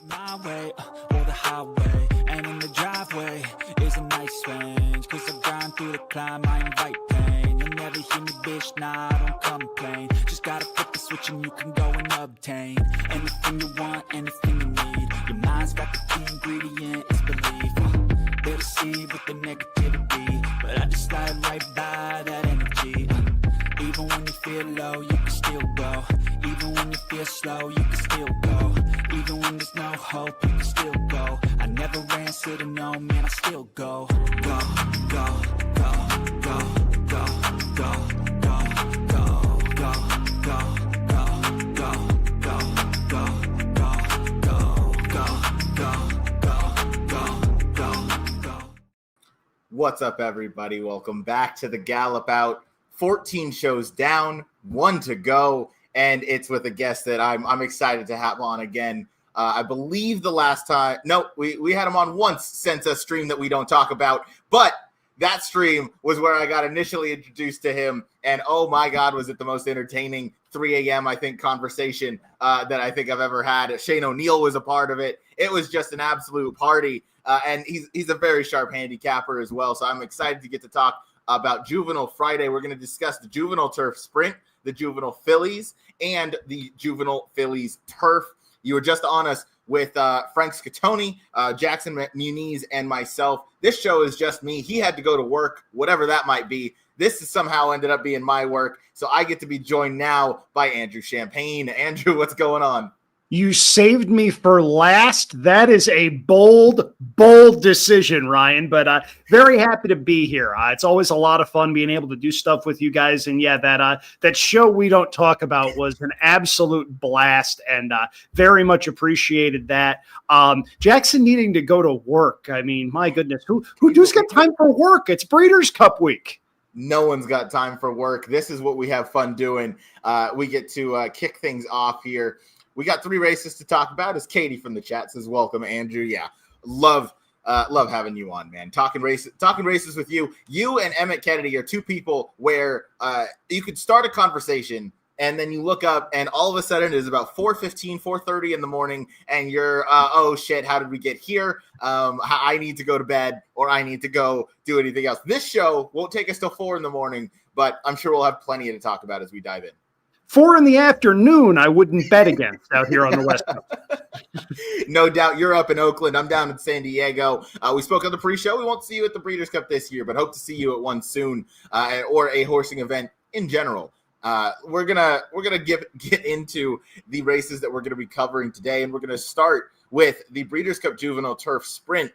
My way, or the highway, and in the driveway is a nice range. Cause I grind through the climb, I invite pain. You'll never hear me, bitch, nah, I don't complain. Just gotta flip the switch and you can go and obtain anything you want, anything you need. Your mind's got the key ingredient, it's belief. They'll deceive with the negativity, but I just slide right by that energy. Even when you feel low, you can still go. Even when you feel slow, you can still go. Even when there's no hope, you can still go. I never answer to no, man, I still go. Go, go, go, go, go, go, go, go, go, go, go, go, go, go. What's up, everybody? Welcome back to the Gallop Out. 14 shows down, 1 to go, and it's with a guest that I'm excited to have on again. I believe the last time, no, we had him on once since a stream that we don't talk about, but that stream was where I got initially introduced to him, and oh my God, was it the most entertaining 3 a.m., I think, conversation that I think I've ever had. Shane O'Neill was a part of it. It was just an absolute party, and he's a very sharp handicapper as well, so I'm excited to get to talk about Juvenile Friday. We're going to discuss the Juvenile Turf Sprint, the Juvenile Fillies, and the Juvenile Fillies Turf. You were just on us with Frank Scatoni, Jackson Muniz, and myself. This show is just me. He had to go to work, whatever that might be. This is somehow ended up being my work, so I get to be joined now by Andrew Champagne. Andrew, what's going on? You saved me for last. That is a bold decision, Ryan, but very happy to be here. It's always a lot of fun being able to do stuff with you guys. And yeah, that show we don't talk about was an absolute blast, and very much appreciated that. Jackson needing to go to work. I mean, my goodness, who's got time for work? It's Breeders' Cup week. No one's got time for work. This is what we have fun doing. We get to kick things off here. We got 3 races to talk about, as Katie from the chat says. Welcome, Andrew. Yeah, love having you on, man. Talking races with you. You and Emmett Kennedy are 2 people where you could start a conversation and then you look up and all of a sudden it is about 4:15, 4:30 in the morning, and you're, oh shit, how did we get here? I need to go to bed, or I need to go do anything else. This show won't take us till 4 in the morning, but I'm sure we'll have plenty to talk about as we dive in. 4 in the afternoon, I wouldn't bet against out here on the West Coast. No doubt. You're up in Oakland. I'm down in San Diego. We spoke on the pre-show. We won't see you at the Breeders' Cup this year, but hope to see you at one soon, or a horsing event in general. We're gonna get into the races that we're gonna be covering today, and we're gonna start with the Breeders' Cup Juvenile Turf Sprint.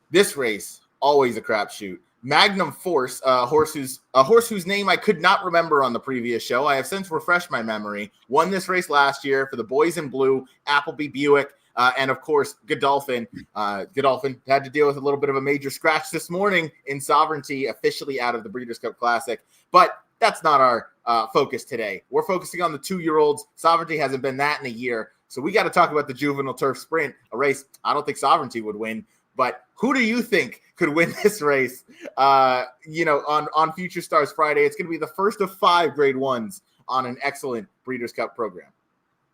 This race, always a crapshoot. Magnum Force, a horse whose name I could not remember on the previous show. I have since refreshed my memory. Won this race last year for the boys in blue, Appleby Buick, and of course Godolphin. Godolphin had to deal with a little bit of a major scratch this morning in Sovereignty, officially out of the Breeders' Cup Classic. But that's not our focus today. We're focusing on the 2-year-olds. Sovereignty hasn't been that in a year, so we got to talk about the Juvenile Turf Sprint, a race I don't think Sovereignty would win. But who do you think could win this race? On Future Stars Friday, it's going to be the first of 5 grade 1s on an excellent Breeders' Cup program.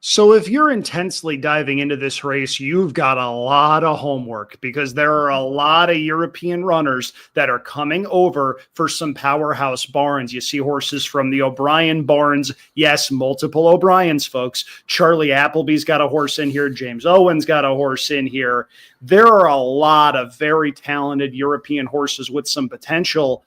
So if you're intensely diving into this race, you've got a lot of homework, because there are a lot of European runners that are coming over for some powerhouse barns. You see horses from the O'Brien barns. Yes, multiple O'Briens, folks. Charlie Appleby's got a horse in here. James Owen's got a horse in here. There are a lot of very talented European horses with some potential.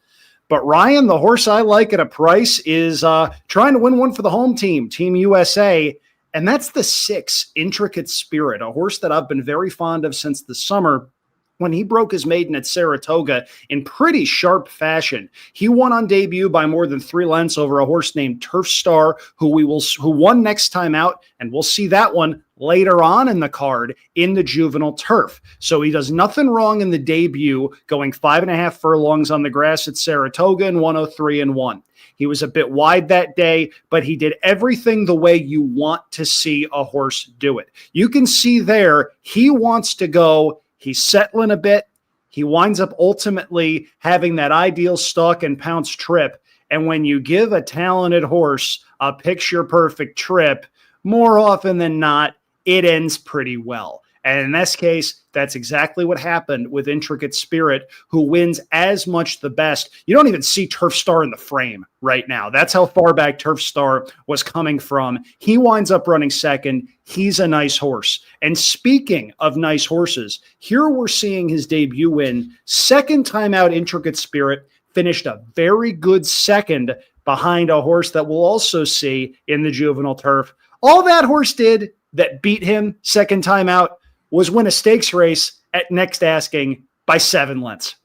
But Ryan, the horse I like at a price, is trying to win one for the home team, Team USA. And that's the 6, Intricate Spirit, a horse that I've been very fond of since the summer when he broke his maiden at Saratoga in pretty sharp fashion. He won on debut by more than 3 lengths over a horse named Turf Star, who won next time out, and we'll see that one later on in the card in the Juvenile Turf. So he does nothing wrong in the debut, going 5.5 furlongs on the grass at Saratoga in 103-1. He was a bit wide that day, but he did everything the way you want to see a horse do it. You can see there, he wants to go. He's settling a bit. He winds up ultimately having that ideal stalk and pounce trip. And when you give a talented horse a picture-perfect trip, more often than not, it ends pretty well. And in this case, that's exactly what happened with Intricate Spirit, who wins as much the best. You don't even see Turf Star in the frame right now. That's how far back Turf Star was coming from. He winds up running second. He's a nice horse. And speaking of nice horses, here we're seeing his debut win. Second time out, Intricate Spirit finished a very good second behind a horse that we'll also see in the Juvenile Turf. All that horse did that beat him second time out was win a stakes race at next asking by 7 lengths.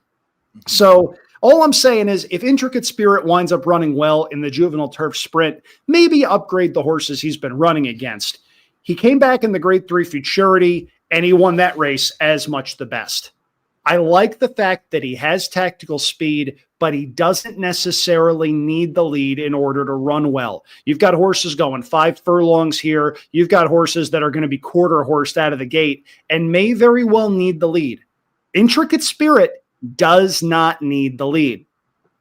So all I'm saying is if Intricate Spirit winds up running well in the Juvenile Turf Sprint, maybe upgrade the horses he's been running against. He came back in the Grade 3 Futurity, and he won that race as much the best. I like the fact that he has tactical speed, but he doesn't necessarily need the lead in order to run well. You've got horses going 5 furlongs here. You've got horses that are going to be quarter horsed out of the gate and may very well need the lead. Intricate Spirit does not need the lead.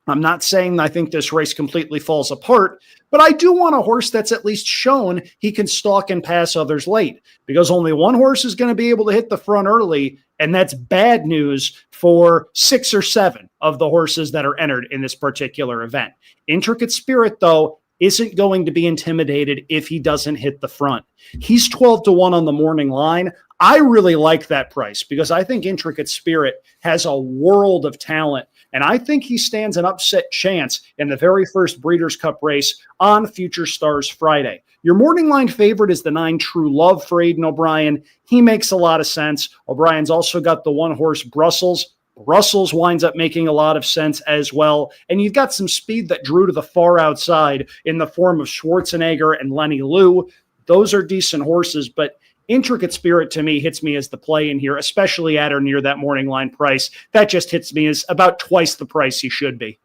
I'm not saying I think this race completely falls apart, but I do want a horse that's at least shown he can stalk and pass others late, because only one horse is going to be able to hit the front early, and that's bad news for 6 or 7 of the horses that are entered in this particular event. Intricate Spirit, though, isn't going to be intimidated if he doesn't hit the front. He's 12-1 on the morning line. I really like that price because I think Intricate Spirit has a world of talent, and I think he stands an upset chance in the very first Breeders' Cup race on Future Stars Friday. Your morning line favorite is the 9 True Love for Aidan O'Brien. He makes a lot of sense. O'Brien's also got the 1 horse Brussels. Brussels winds up making a lot of sense as well. And you've got some speed that drew to the far outside in the form of Schwarzenegger and Lenny Liu. Those are decent horses, but Intricate Spirit to me hits me as the play in here, especially at or near that morning line price. That just hits me as about twice the price he should be.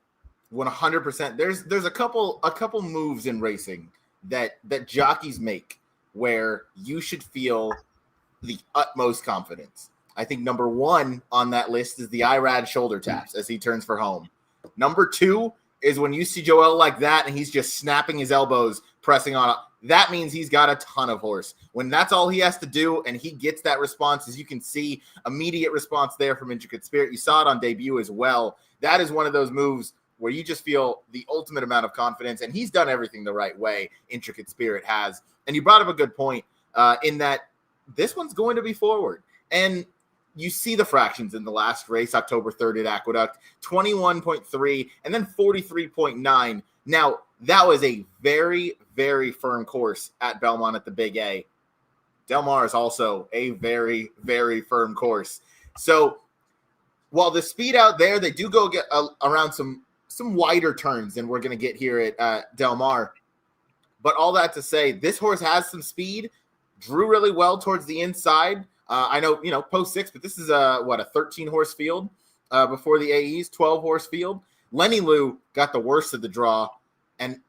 100%. There's a couple moves in racing that jockeys make where you should feel the utmost confidence. I think number 1 on that list is the IRAD shoulder taps as he turns for home. Number 2 is when you see Joel like that and he's just snapping his elbows, pressing on. That means he's got a ton of horse. When that's all he has to do and he gets that response, as you can see, immediate response there from Intricate Spirit. You saw it on debut as well. That is one of those moves where you just feel the ultimate amount of confidence, and he's done everything the right way, Intricate Spirit has. And you brought up a good point in that this one's going to be forward. And you see the fractions in the last race, October 3rd at Aqueduct, 21.3 and then 43.9. Now, that was a very, very firm course at Belmont at the Big A. Del Mar is also a very, very firm course. So while the speed out there, they do go get around some wider turns than we're going to get here at Del Mar. But all that to say, this horse has some speed, drew really well towards the inside. I know, post 6, but this is a 13-horse field before the AEs, 12-horse field. Lenny Liu got the worst of the draw, and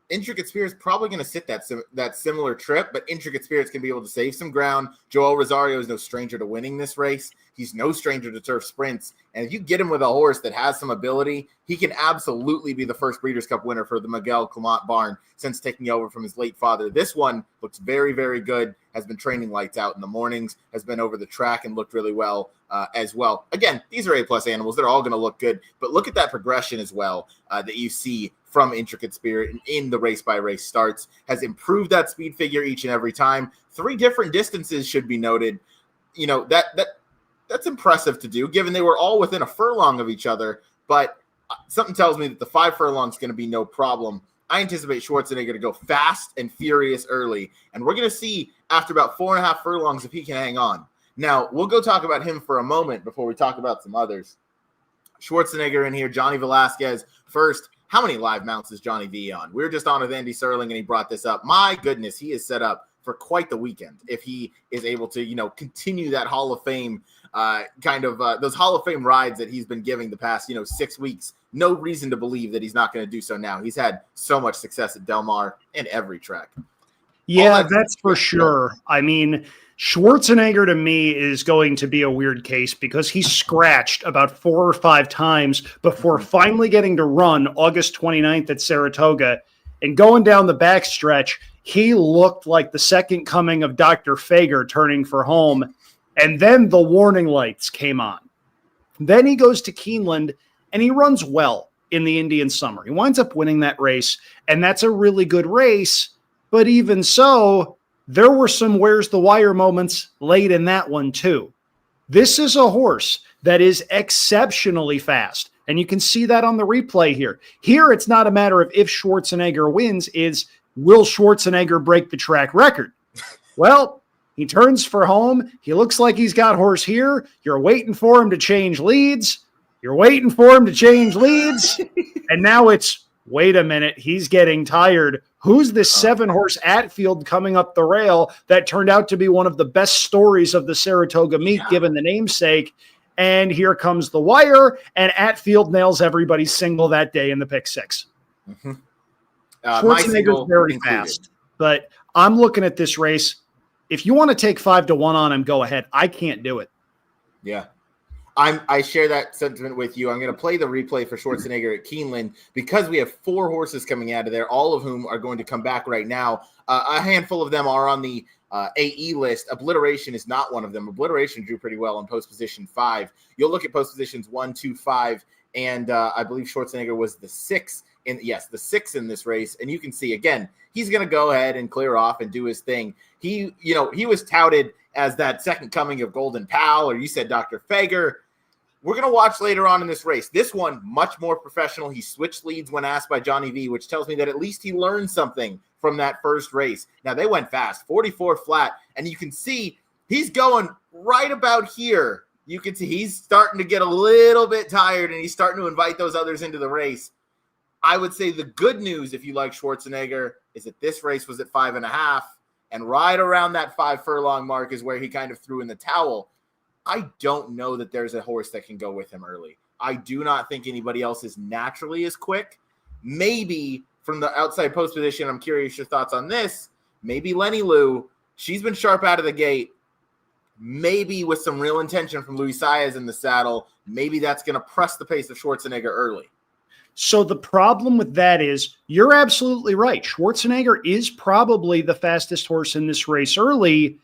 Intricate Spirit's probably going to sit that similar trip, but Intricate Spirit's going to be able to save some ground. Joel Rosario is no stranger to winning this race. He's no stranger to turf sprints, and if you get him with a horse that has some ability, he can absolutely be the first Breeders' Cup winner for the Miguel Clement barn since taking over from his late father. This one looks very, very good, has been training lights out in the mornings, has been over the track and looked really well as well. Again, these are A-plus animals. They're all going to look good, but look at that progression as well that you see from Intricate Spirit in the race-by-race starts, has improved that speed figure each and every time. 3 different distances should be noted. That's impressive to do, given they were all within a furlong of each other, but something tells me that the 5 furlongs is going to be no problem. I anticipate Schwarzenegger to go fast and furious early, and we're going to see after about 4.5 furlongs if he can hang on. Now, we'll go talk about him for a moment before we talk about some others. Schwarzenegger in here, Johnny Velasquez first. How many live mounts is Johnny V on? We were just on with Andy Serling, and he brought this up. My goodness, he is set up for quite the weekend if he is able to, continue that Hall of Fame those Hall of Fame rides that he's been giving the past, 6 weeks. No reason to believe that he's not going to do so now. He's had so much success at Del Mar and every track. Yeah, that's for sure. I mean, Schwarzenegger to me is going to be a weird case because he scratched about 4 or 5 times before finally getting to run August 29th at Saratoga. And going down the backstretch, he looked like the second coming of Dr. Fager turning for home. And then the warning lights came on. Then he goes to Keeneland and he runs well in the Indian Summer. He winds up winning that race, and that's a really good race. But even so, there were some where's the wire moments late in that one too. This is a horse that is exceptionally fast, and you can see that on the replay here. Here, it's not a matter of if Schwarzenegger wins, it's will Schwarzenegger break the track record? Well, he turns for home. He looks like he's got horse here. You're waiting for him to change leads. You're waiting for him to change leads. And now it's, wait a minute, he's getting tired. Who's this 7-horse Atfield coming up the rail that turned out to be one of the best stories of the Saratoga meet, given the namesake? And here comes the wire, and Atfield nails everybody's single that day in the pick 6. Mm-hmm. Schwarzenegger's very fast, but I'm looking at this race. If you want to take 5-1 on him, go ahead. I can't do it. Yeah. I share that sentiment with you. I'm going to play the replay for Schwarzenegger at Keeneland because we have 4 horses coming out of there, all of whom are going to come back right now. A handful of them are on the AE list. Obliteration is not one of them. Obliteration drew pretty well in post position 5. You'll look at post positions 1, 2, 5, and I believe Schwarzenegger was the 6. The 6 in this race, and you can see again he's going to go ahead and clear off and do his thing. He was touted as that second coming of Golden Pal, or you said Dr. Fager. We're going to watch later on in this race. This one, much more professional. He switched leads when asked by Johnny V, which tells me that at least he learned something from that first race. Now, they went fast, 44 flat, and you can see he's going right about here. You can see he's starting to get a little bit tired, and he's starting to invite those others into the race. I would say the good news, if you like Schwarzenegger, is that this race was at 5.5, and right around that 5 furlong mark is where he kind of threw in the towel. I don't know that there's a horse that can go with him early. I do not think anybody else is naturally as quick. Maybe from the outside post position, I'm curious your thoughts on this. Maybe Lenny Lou. She's been sharp out of the gate. Maybe with some real intention from Luis Saez in the saddle, maybe that's going to press the pace of Schwarzenegger early. So the problem with that is you're absolutely right. Schwarzenegger is probably the fastest horse in this race early,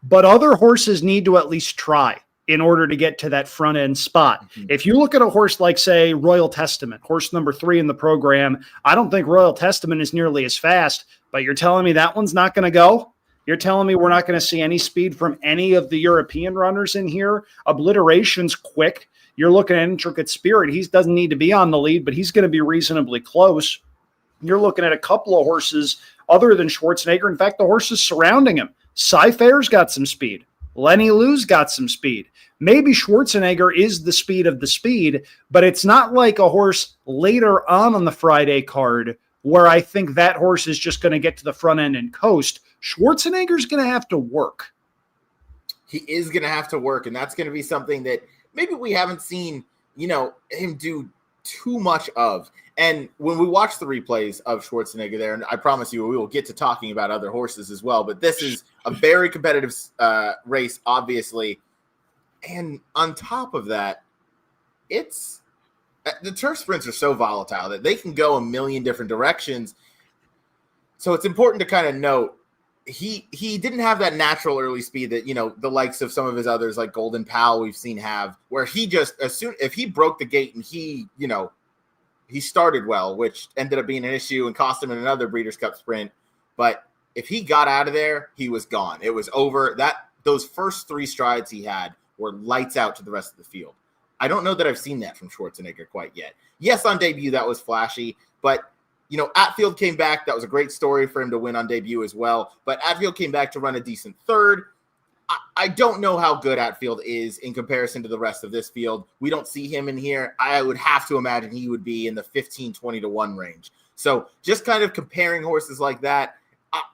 but other horses need to at least try in order to get to that front end spot. Mm-hmm. If you look at a horse like, say, Royal Testament, horse number 3 in the program, I don't think Royal Testament is nearly as fast, but you're telling me that one's not going to go? You're telling me we're not going to see any speed from any of the European runners in here? Obliteration's quick. You're looking at Intricate Spirit. He doesn't need to be on the lead, but he's going to be reasonably close. You're looking at a couple of horses other than Schwarzenegger. In fact, the horses surrounding him. Cy-Fair's got some speed. Lenny Lou's got some speed. Maybe Schwarzenegger is the speed of the speed, but it's not like a horse later on the Friday card where I think that horse is just going to get to the front end and coast. Schwarzenegger's going to have to work. He is going to have to work, and that's going to be something that maybe we haven't seen, him do too much of. And when we watch the replays of Schwarzenegger there, and I promise you we will get to talking about other horses as well, but this is a very competitive race, obviously. And on top of that, it's the turf sprints are so volatile that they can go a million different directions. So it's important to kind of note he didn't have that natural early speed that, the likes of some of his others like Golden Pal we've seen have, where he just, if he broke the gate and he started well, which ended up being an issue and cost him in another Breeders' Cup sprint. But if he got out of there, he was gone. It was over. Those first 3 strides he had were lights out to the rest of the field. I don't know that I've seen that from Schwarzenegger quite yet. Yes, on debut, that was flashy, but Atfield came back. That was a great story for him to win on debut as well. But Atfield came back to run a decent third. I don't know how good Atfield is in comparison to the rest of this field. We don't see him in here. I would have to imagine he would be in the 15, 20-1 range. So just kind of comparing horses like that,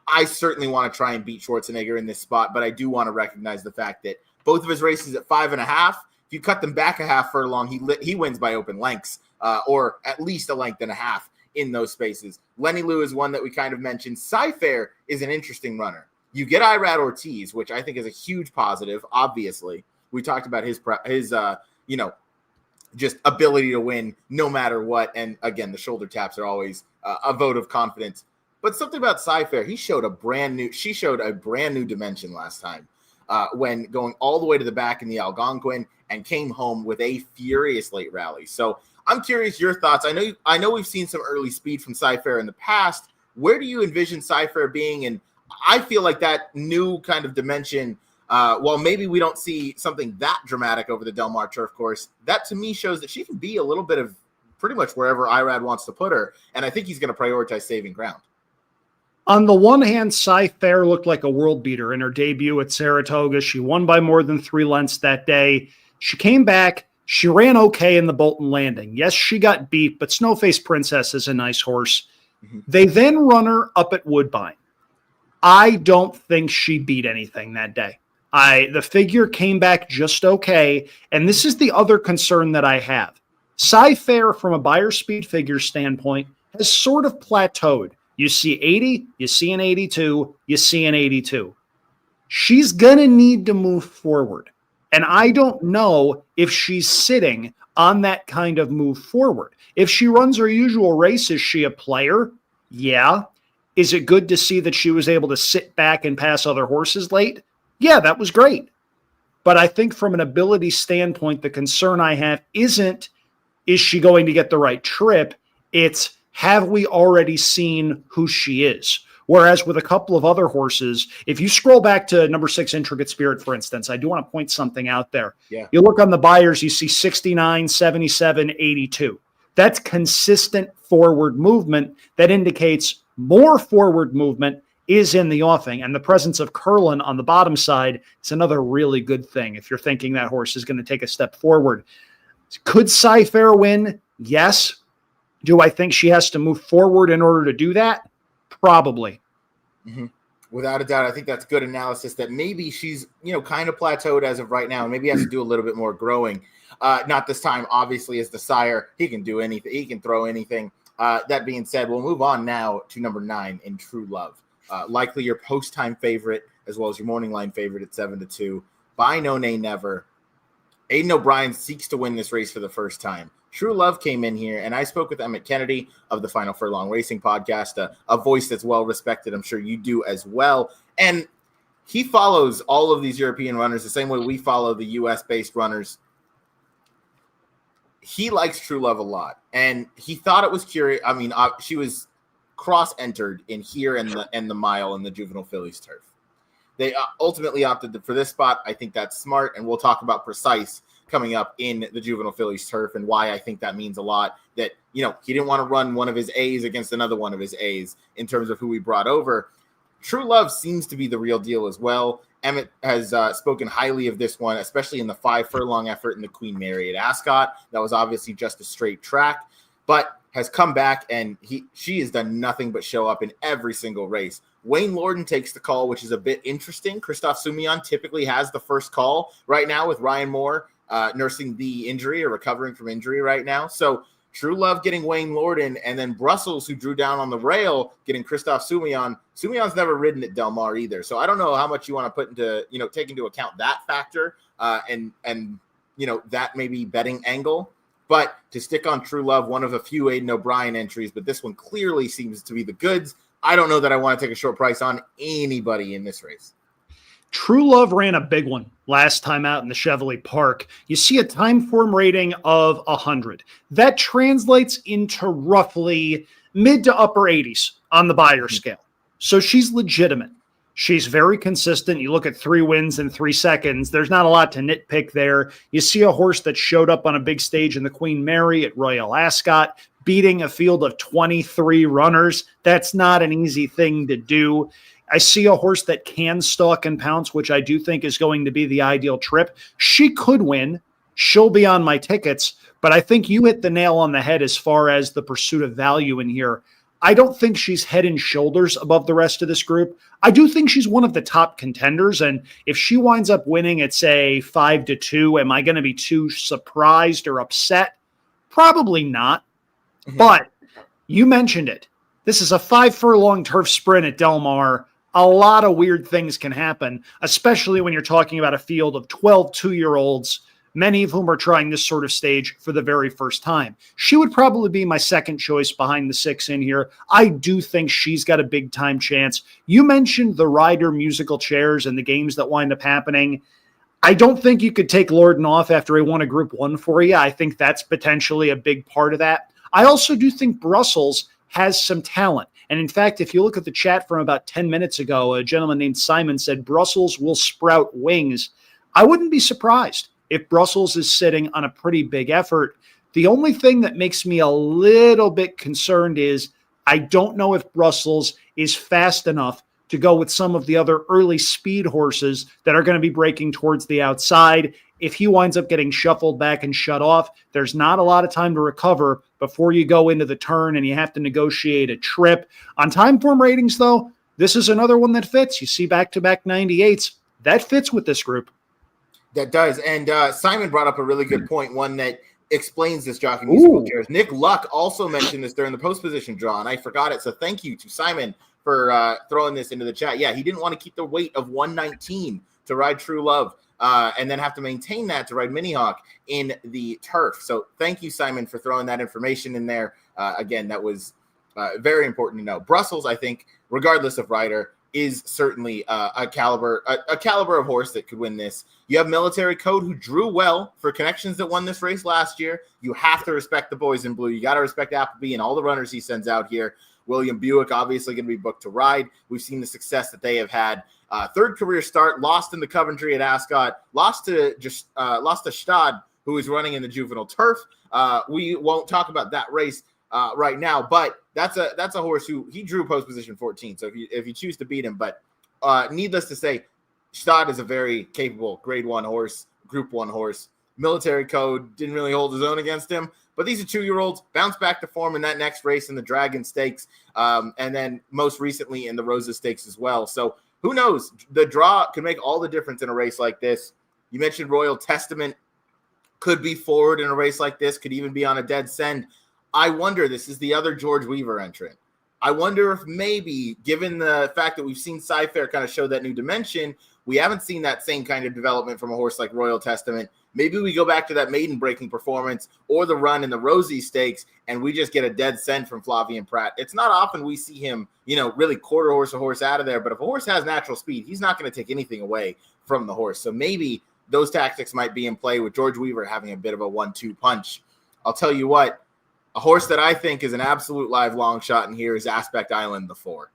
I certainly want to try and beat Schwarzenegger in this spot, but I do want to recognize the fact that both of his races at 5.5, if you cut them back a half furlong, he wins by open lengths, or at least a length and a half in those spaces. Lenny Lou is one that we kind of mentioned. Cy-Fair is an interesting runner. You get Irad Ortiz, which I think is a huge positive. Obviously, we talked about his just ability to win no matter what. And again, the shoulder taps are always a vote of confidence. But something about Cy-Fair, she showed a brand new dimension last time when going all the way to the back in the Algonquin and came home with a furious late rally. So I'm curious your thoughts. I know we've seen some early speed from Cy-Fair in the past. Where do you envision Cy-Fair being? And I feel like that new kind of dimension, while maybe we don't see something that dramatic over the Del Mar turf course, that to me shows that she can be a little bit of pretty much wherever Irad wants to put her. And I think he's going to prioritize saving ground. On the one hand, Cy-Fair looked like a world beater in her debut at Saratoga. She won by more than 3 lengths that day. She came back. She ran okay in the Bolton Landing. Yes, she got beat, but Snowface Princess is a nice horse. Mm-hmm. They then run her up at Woodbine. I don't think she beat anything that day. The figure came back just okay, and this is the other concern that I have. Cy-Fair, from a buyer speed figure standpoint, has sort of plateaued. You see 80, you see an 82, you see an 82. She's going to need to move forward. And I don't know if she's sitting on that kind of move forward. If she runs her usual race, is she a player? Yeah. Is it good to see that she was able to sit back and pass other horses late? Yeah, that was great. But I think from an ability standpoint, the concern I have isn't, is she going to get the right trip? It's, have we already seen who she is? Whereas with a couple of other horses, if you scroll back to number 6, Intricate Spirit, for instance, I do want to point something out there. Yeah. You look on the buyers, you see 69, 77, 82. That's consistent forward movement that indicates more forward movement is in the offing. And the presence of Curlin on the bottom side is another really good thing if you're thinking that horse is going to take a step forward. Could Cy-Fair win? Yes. Do I think she has to move forward in order to do that? Probably. Mm-hmm. Without a doubt, I think that's good analysis that maybe she's, kind of plateaued as of right now, and maybe has to do a little bit more growing. Not this time, obviously, as the sire. He can do anything. He can throw anything. That being said, we'll move on now to number 9 in True Love. Likely your post-time favorite, as well as your morning line favorite at 7-2. Buy No Nay Never. Aidan O'Brien seeks to win this race for the first time. True Love came in here, and I spoke with Emmett Kennedy of the Final Furlong Racing podcast, a voice that's well-respected. I'm sure you do as well. And he follows all of these European runners the same way we follow the U.S.-based runners. He likes True Love a lot, and he thought it was curious. I mean, she was cross-entered in here and the mile in the Juvenile Fillies Turf. They ultimately opted for this spot. I think that's smart, and we'll talk about Precise coming up in the Juvenile Fillies Turf and why I think that means a lot. That, he didn't want to run one of his A's against another one of his A's in terms of who he brought over. True Love seems to be the real deal as well. Emmett has spoken highly of this one, especially in the 5 furlong effort in the Queen Mary at Ascot. That was obviously just a straight track, but has come back, and she has done nothing but show up in every single race. Wayne Lorden takes the call, which is a bit interesting. Christophe Soumillon typically has the first call right now, with Ryan Moore nursing the injury or recovering from injury right now. So True Love getting Wayne Lorden, and then Brussels, who drew down on the rail, getting Christophe Soumillon. Soumillon's never ridden at Del Mar either. So I don't know how much you want to put into, take into account that factor and that maybe betting angle. But to stick on True Love, one of a few Aidan O'Brien entries, but this one clearly seems to be the goods. I don't know that I want to take a short price on anybody in this race. True Love ran a big one last time out in the Chevrolet Park. You see a time form rating of 100. That translates into roughly mid to upper 80s on the buyer scale. So she's legitimate. She's very consistent. You look at 3 wins in 3 seconds. There's not a lot to nitpick there. You see a horse that showed up on a big stage in the Queen Mary at Royal Ascot, beating a field of 23 runners. That's not an easy thing to do. I see a horse that can stalk and pounce, which I do think is going to be the ideal trip. She could win. She'll be on my tickets, but I think you hit the nail on the head as far as the pursuit of value in here. I don't think she's head and shoulders above the rest of this group. I do think she's one of the top contenders, and if she winds up winning at, say, 5-2, am I going to be too surprised or upset? Probably not. Mm-hmm. But you mentioned it. This is a 5 furlong turf sprint at Del Mar. A lot of weird things can happen, especially when you're talking about a field of 12 2-year-olds many of whom are trying this sort of stage for the very first time. She would probably be my second choice behind the 6 in here. I do think she's got a big time chance. You mentioned the rider musical chairs and the games that wind up happening. I don't think you could take Lorden off after he won a Group 1 for you. I think that's potentially a big part of that. I also do think Brussels has some talent. And in fact, if you look at the chat from about 10 minutes ago, a gentleman named Simon said Brussels will sprout wings. I wouldn't be surprised if Brussels is sitting on a pretty big effort. The only thing that makes me a little bit concerned is I don't know if Brussels is fast enough to go with some of the other early speed horses that are going to be breaking towards the outside. If he winds up getting shuffled back and shut off, there's not a lot of time to recover before you go into the turn and you have to negotiate a trip. On time form ratings, though, this is another one that fits. You see back-to-back 98s. That fits with this group. That does. And Simon brought up a really good point, one that explains this jockey musical chairs. Nick Luck also mentioned this during the post position draw, and I forgot it. So thank you to Simon for throwing this into the chat. Yeah, he didn't want to keep the weight of 119 to ride True Love and then have to maintain that to ride Mini Hawk in the turf. So thank you, Simon, for throwing that information in there. Again, that was very important to know. Brussels, I think, regardless of rider, is certainly a caliber of horse that could win this. You have Military Code, who drew well for Connections that won this race last year. You have to respect the boys in blue. You got to respect Appleby and all the runners he sends out here. William Buick obviously going to be booked to ride. We've seen the success that they have had. Third career start, lost in the Coventry at Ascot, lost to Stad, who is running in the Juvenile Turf. We won't talk about that race right now, but that's a horse who he drew post position 14. So if you choose to beat him, but needless to say, Stad is a very capable Grade 1 horse, Group 1 horse. Military Code didn't really hold his own against him, but these are 2-year-olds, bounced back to form in that next race in the Dragon Stakes, and then most recently in the Rosa Stakes as well. So who knows? The draw can make all the difference in a race like this. You mentioned Royal Testament could be forward in a race like this, could even be on a dead send. I wonder, this is the other George Weaver entrant. I wonder if maybe, given the fact that we've seen Cy-Fair kind of show that new dimension, we haven't seen that same kind of development from a horse like Royal Testament. Maybe we go back to that maiden breaking performance or the run in the Rosie Stakes, and we just get a dead send from Flavien Prat. It's not often we see him, really quarter horse a horse out of there, but if a horse has natural speed, he's not going to take anything away from the horse. So maybe those tactics might be in play with George Weaver having a bit of a 1-2 punch. I'll tell you what, a horse that I think is an absolute live long shot in here is Aspect Island, the 4.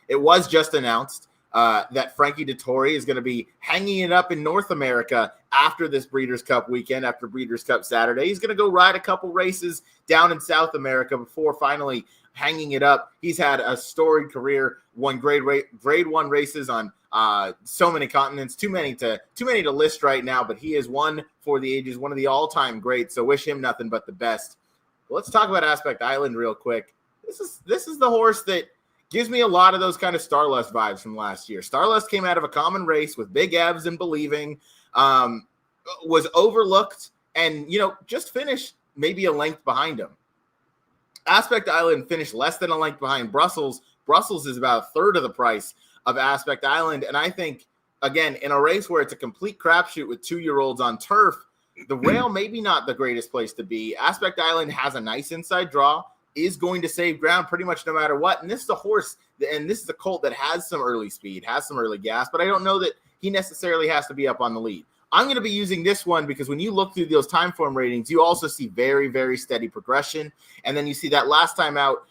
It was just announced that Frankie Dettori is going to be hanging it up in North America after this Breeders' Cup weekend, after Breeders' Cup Saturday. He's going to go ride a couple races down in South America before finally hanging it up. He's had a storied career, won grade 1 races on so many continents, too many to list right now, but he is one for the ages, one of the all-time greats, so wish him nothing but the best. But let's talk about Aspect Island real quick. This is the horse that gives me a lot of those kind of Starlust vibes from last year. Starlust came out of a common race with Big Evs and Believing, was overlooked, and, just finished maybe a length behind him. Aspect Island finished less than a length behind Brussels. Brussels is about a third of the price of Aspect Island, and I think, again, in a race where it's a complete crapshoot with 2-year-olds on turf, the rail maybe not the greatest place to be. Aspect Island has a nice inside draw, is going to save ground pretty much no matter what. And this is a horse, and this is a colt that has some early speed, has some early gas, but I don't know that he necessarily has to be up on the lead. I'm going to be using this one because when you look through those time form ratings, you also see very, very steady progression. And then you see that last time out,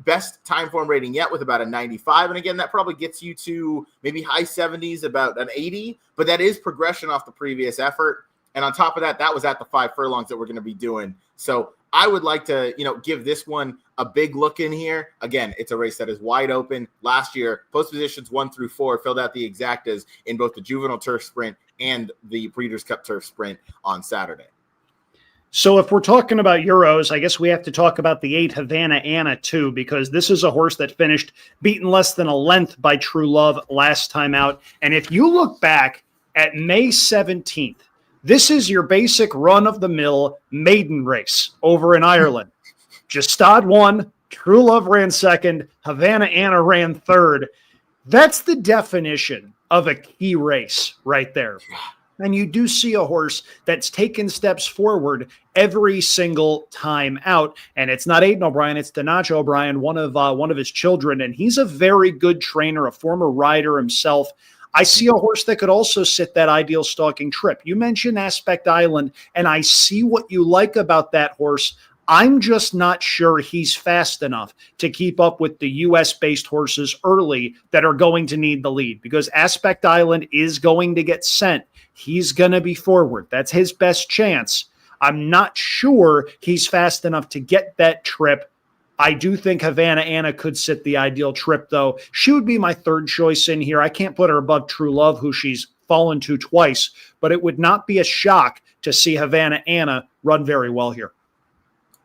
best time form rating yet with about a 95. And again, that probably gets you to maybe high 70s, about an 80, but that is progression off the previous effort. And on top of that, that was at the 5 furlongs that we're going to be doing. So I would like to, give this one a big look in here. Again, it's a race that is wide open. Last year, post positions 1 through 4 filled out the exactas in both the Juvenile Turf Sprint and the Breeders' Cup Turf Sprint on Saturday. So if we're talking about Euros, I guess we have to talk about the 8 Havana Anna too, because this is a horse that finished beaten less than a length by True Love last time out. And if you look back at May 17th, this is your basic run-of-the-mill maiden race over in Ireland. Gestad won, True Love ran second, Havana Anna ran third. That's the definition of a key race right there. And you do see a horse that's taken steps forward every single time out. And it's not Aiden O'Brien, it's Danacho O'Brien, one of his children. And he's a very good trainer, a former rider himself. I see a horse that could also sit that ideal stalking trip. You mentioned Aspect Island, and I see what you like about that horse. I'm just not sure he's fast enough to keep up with the U.S.-based horses early that are going to need the lead, because Aspect Island is going to get sent. He's going to be forward. That's his best chance. I'm not sure he's fast enough to get that trip. I do think Havana Anna could sit the ideal trip, though. She would be my third choice in here. I can't put her above True Love, who she's fallen to twice, but it would not be a shock to see Havana Anna run very well here.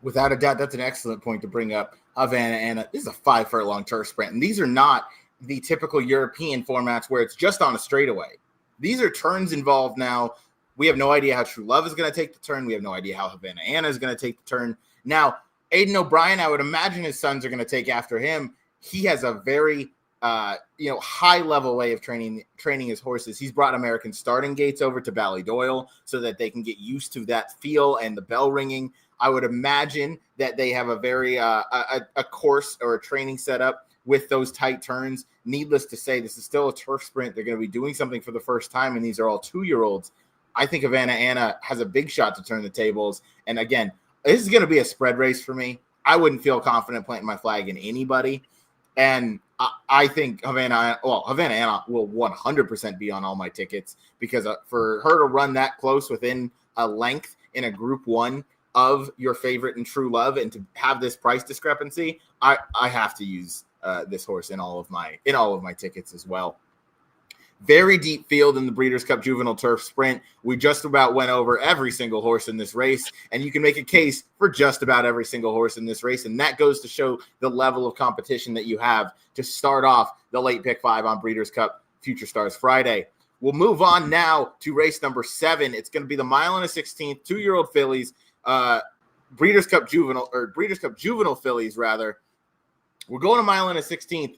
Without a doubt, that's an excellent point to bring up. Havana Anna, this is a 5 furlong turf sprint, and these are not the typical European formats where it's just on a straightaway. These are turns involved now. We have no idea how True Love is going to take the turn. We have no idea how Havana Anna is going to take the turn. Now, Aiden O'Brien, I would imagine his sons are going to take after him. He has a very high-level way of training his horses. He's brought American Starting Gates over to Ballydoyle so that they can get used to that feel and the bell ringing. I would imagine that they have a very a course or a training setup with those tight turns. Needless to say, this is still a turf sprint. They're going to be doing something for the first time, and these are all 2-year-olds. I think Havana Anna has a big shot to turn the tables. And again, this is going to be a spread race for me. I wouldn't feel confident planting my flag in anybody. And I think Havana Anna will 100% be on all my tickets, because for her to run that close within a length in a Group 1 of your favorite and True Love, and to have this price discrepancy, I have to use this horse in all of my tickets as well. Very deep field in the Breeders' Cup Juvenile Turf Sprint. We just about went over every single horse in this race, and you can make a case for just about every single horse in this race, and that goes to show the level of competition that you have to start off the late pick 5 on Breeders' Cup Future Stars Friday. We'll move on now to race number 7. It's going to be the mile and a 16th, 2-year-old fillies, Breeders' Cup Juvenile Fillies, rather. We're going a mile and a 16th.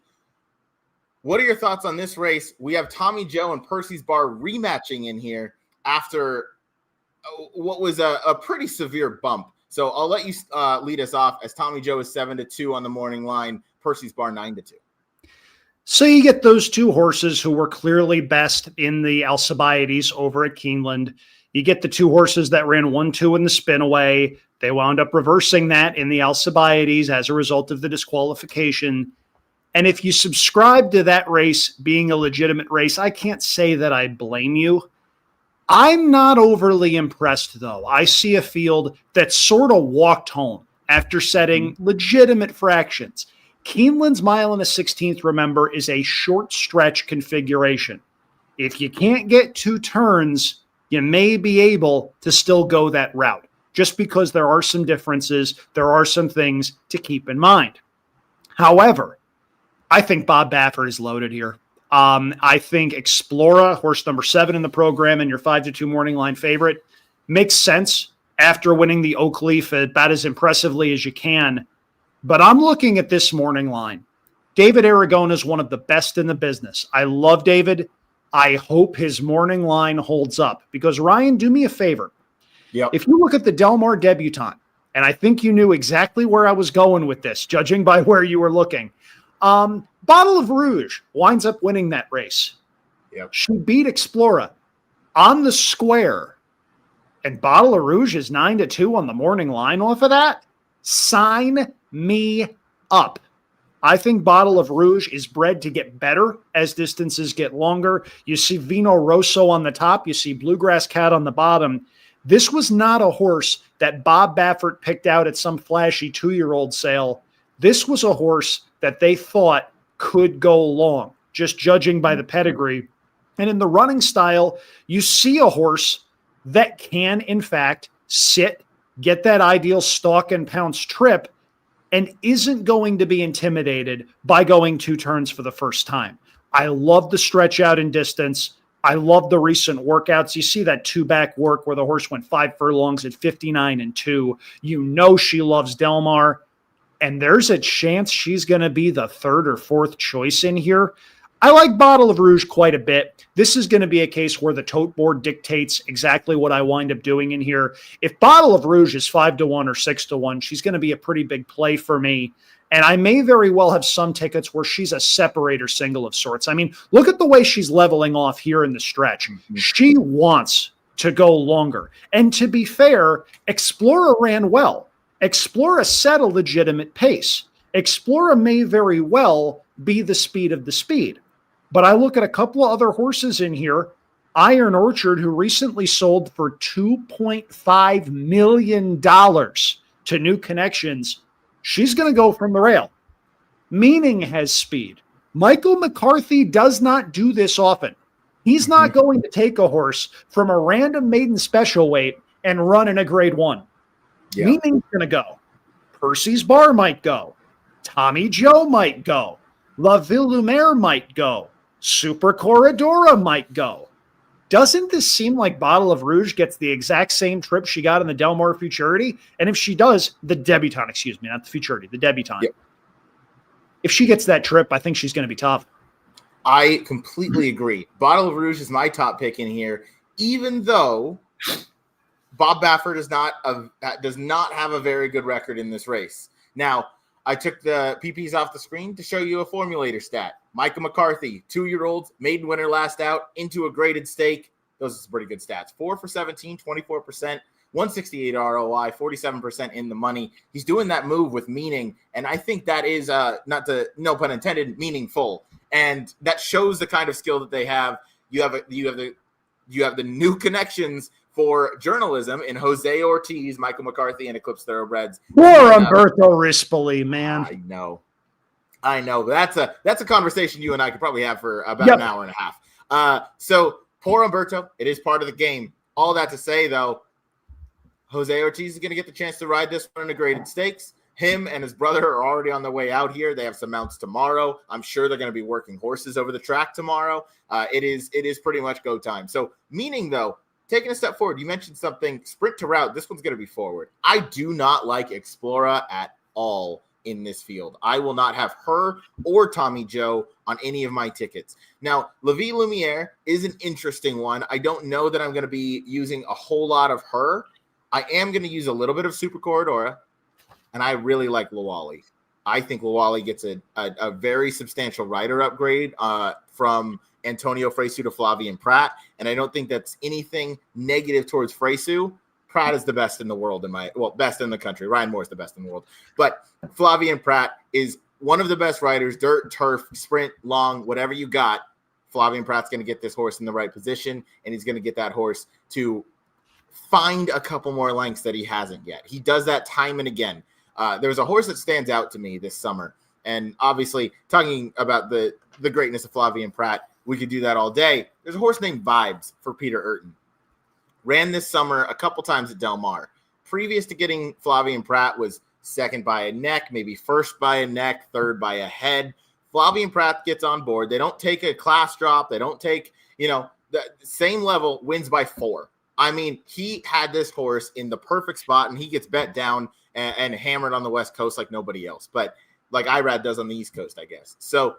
What are your thoughts on this race? We have Tommy Joe and Percy's Bar rematching in here after what was a pretty severe bump. So I'll let you lead us off, as Tommy Joe is 7-2 on the morning line, Percy's Bar 9-2. So you get those two horses who were clearly best in the Alcibiades over at Keeneland. You get the two horses that ran 1-2 in the spin away. They wound up reversing that in the Alcibiades as a result of the disqualification. And if you subscribe to that race being a legitimate race, I can't say that I blame you. I'm not overly impressed, though. I see a field that sort of walked home after setting legitimate fractions. Keeneland's mile and a 16th, remember, is a short stretch configuration. If you can't get 2 turns, you may be able to still go that route, just because there are some differences. There are some things to keep in mind. However, I think Bob Baffert is loaded here. I think Explora, horse number 7 in the program and your 5-2 morning line favorite, makes sense after winning the Oak Leaf about as impressively as you can. But I'm looking at this morning line. David Aragona is one of the best in the business. I love David. I hope his morning line holds up, because Ryan, do me a favor. Yep. If you look at the Del Mar debutante, and I think you knew exactly where I was going with this, judging by where you were looking, Bottle of Rouge winds up winning that race. Yep. She beat Explora on the square, and Bottle of Rouge is 9-2 on the morning line off of that. Sign me up. I think Bottle of Rouge is bred to get better as distances get longer. You see Vino Rosso on the top. You see Bluegrass Cat on the bottom. This was not a horse that Bob Baffert picked out at some flashy 2-year-old sale. This was a horse that they thought could go long, just judging by the pedigree. And in the running style, you see a horse that can, in fact, sit, get that ideal stalk and pounce trip, and isn't going to be intimidated by going 2 turns for the first time. I love the stretch out in distance. I love the recent workouts. You see that 2-back work where the horse went 5 furlongs at 59-2. You know she loves Del Mar, and there's a chance she's going to be the 3rd or 4th choice in here. I like Bottle of Rouge quite a bit. This is going to be a case where the tote board dictates exactly what I wind up doing in here. If Bottle of Rouge is 5-1 or 6-1, she's going to be a pretty big play for me. And I may very well have some tickets where she's a separator single of sorts. I mean, look at the way she's leveling off here in the stretch. Mm-hmm. She wants to go longer. And to be fair, Explorer ran well. Explorer set a legitimate pace. Explorer may very well be the speed of the speed. But I look at a couple of other horses in here. Iron Orchard, who recently sold for $2.5 million to New Connections, she's going to go from the rail. Meaning has speed. Michael McCarthy does not do this often. He's not going to take a horse from a random maiden special weight and run in a grade 1. Yeah. Meaning's going to go. Percy's Bar might go. Tommy Joe might go. La Ville Lumiere might go. Super Corridora might go. Doesn't this seem like Bottle of Rouge gets the exact same trip she got in the Del Mar Futurity? And if she does, the Debutante, excuse me, not the Futurity, the Debutante. Yep. If she gets that trip, I think she's going to be tough. I completely agree. Bottle of Rouge is my top pick in here, even though Bob Baffert does not have a very good record in this race. Now, I took the PPs off the screen to show you a formulator stat. Michael McCarthy, 2-year-olds, maiden winner last out, into a graded stake. Those are some pretty good stats. 4 for 17, 24%, 168 ROI, 47% in the money. He's doing that move with meaning, and I think that is, no pun intended, meaningful. And that shows the kind of skill that they have. You have the new connections for journalism in Jose Ortiz, Michael McCarthy, and Eclipse Thoroughbreds. Poor Umberto Rispoli, man. I know. That's a conversation you and I could probably have for about an hour and a half. So poor Umberto. It is part of the game. All that to say, though, Jose Ortiz is going to get the chance to ride this one in a graded stakes. Him and his brother are already on their way out here. They have some mounts tomorrow. I'm sure they're going to be working horses over the track tomorrow. It is pretty much go time. So meaning, though, taking a step forward, you mentioned something, sprint to route. This one's going to be forward. I do not like Explora at all in this field. I will not have her or Tommy Joe on any of my tickets. Now, La Vie Lumiere is an interesting one. I don't know that I'm going to be using a whole lot of her. I am going to use a little bit of Super Corridora, and I really like Lawali. I think Lawali gets a very substantial rider upgrade from Antonio Fresu to Flavien Prat, and I don't think that's anything negative towards Fresu. Prat is the best in the world, best in the country. Ryan Moore is the best in the world. But Flavien Prat is one of the best riders, dirt, turf, sprint, long, whatever you got. Flavien Prat's going to get this horse in the right position, and he's going to get that horse to find a couple more lengths that he hasn't yet. He does that time and again. There's a horse that stands out to me this summer, and obviously talking about the greatness of Flavien Prat, we could do that all day. There's a horse named Vibes for Peter Urton. Ran this summer a couple times at Del Mar. Previous to getting Flavien Prat was second by a neck, maybe first by a neck, third by a head. Flavien Prat gets on board. They don't take a class drop. They don't take, the same level, wins by 4. I mean, he had this horse in the perfect spot, and he gets bet down and hammered on the West Coast like nobody else. But like Irad does on the East Coast, I guess. So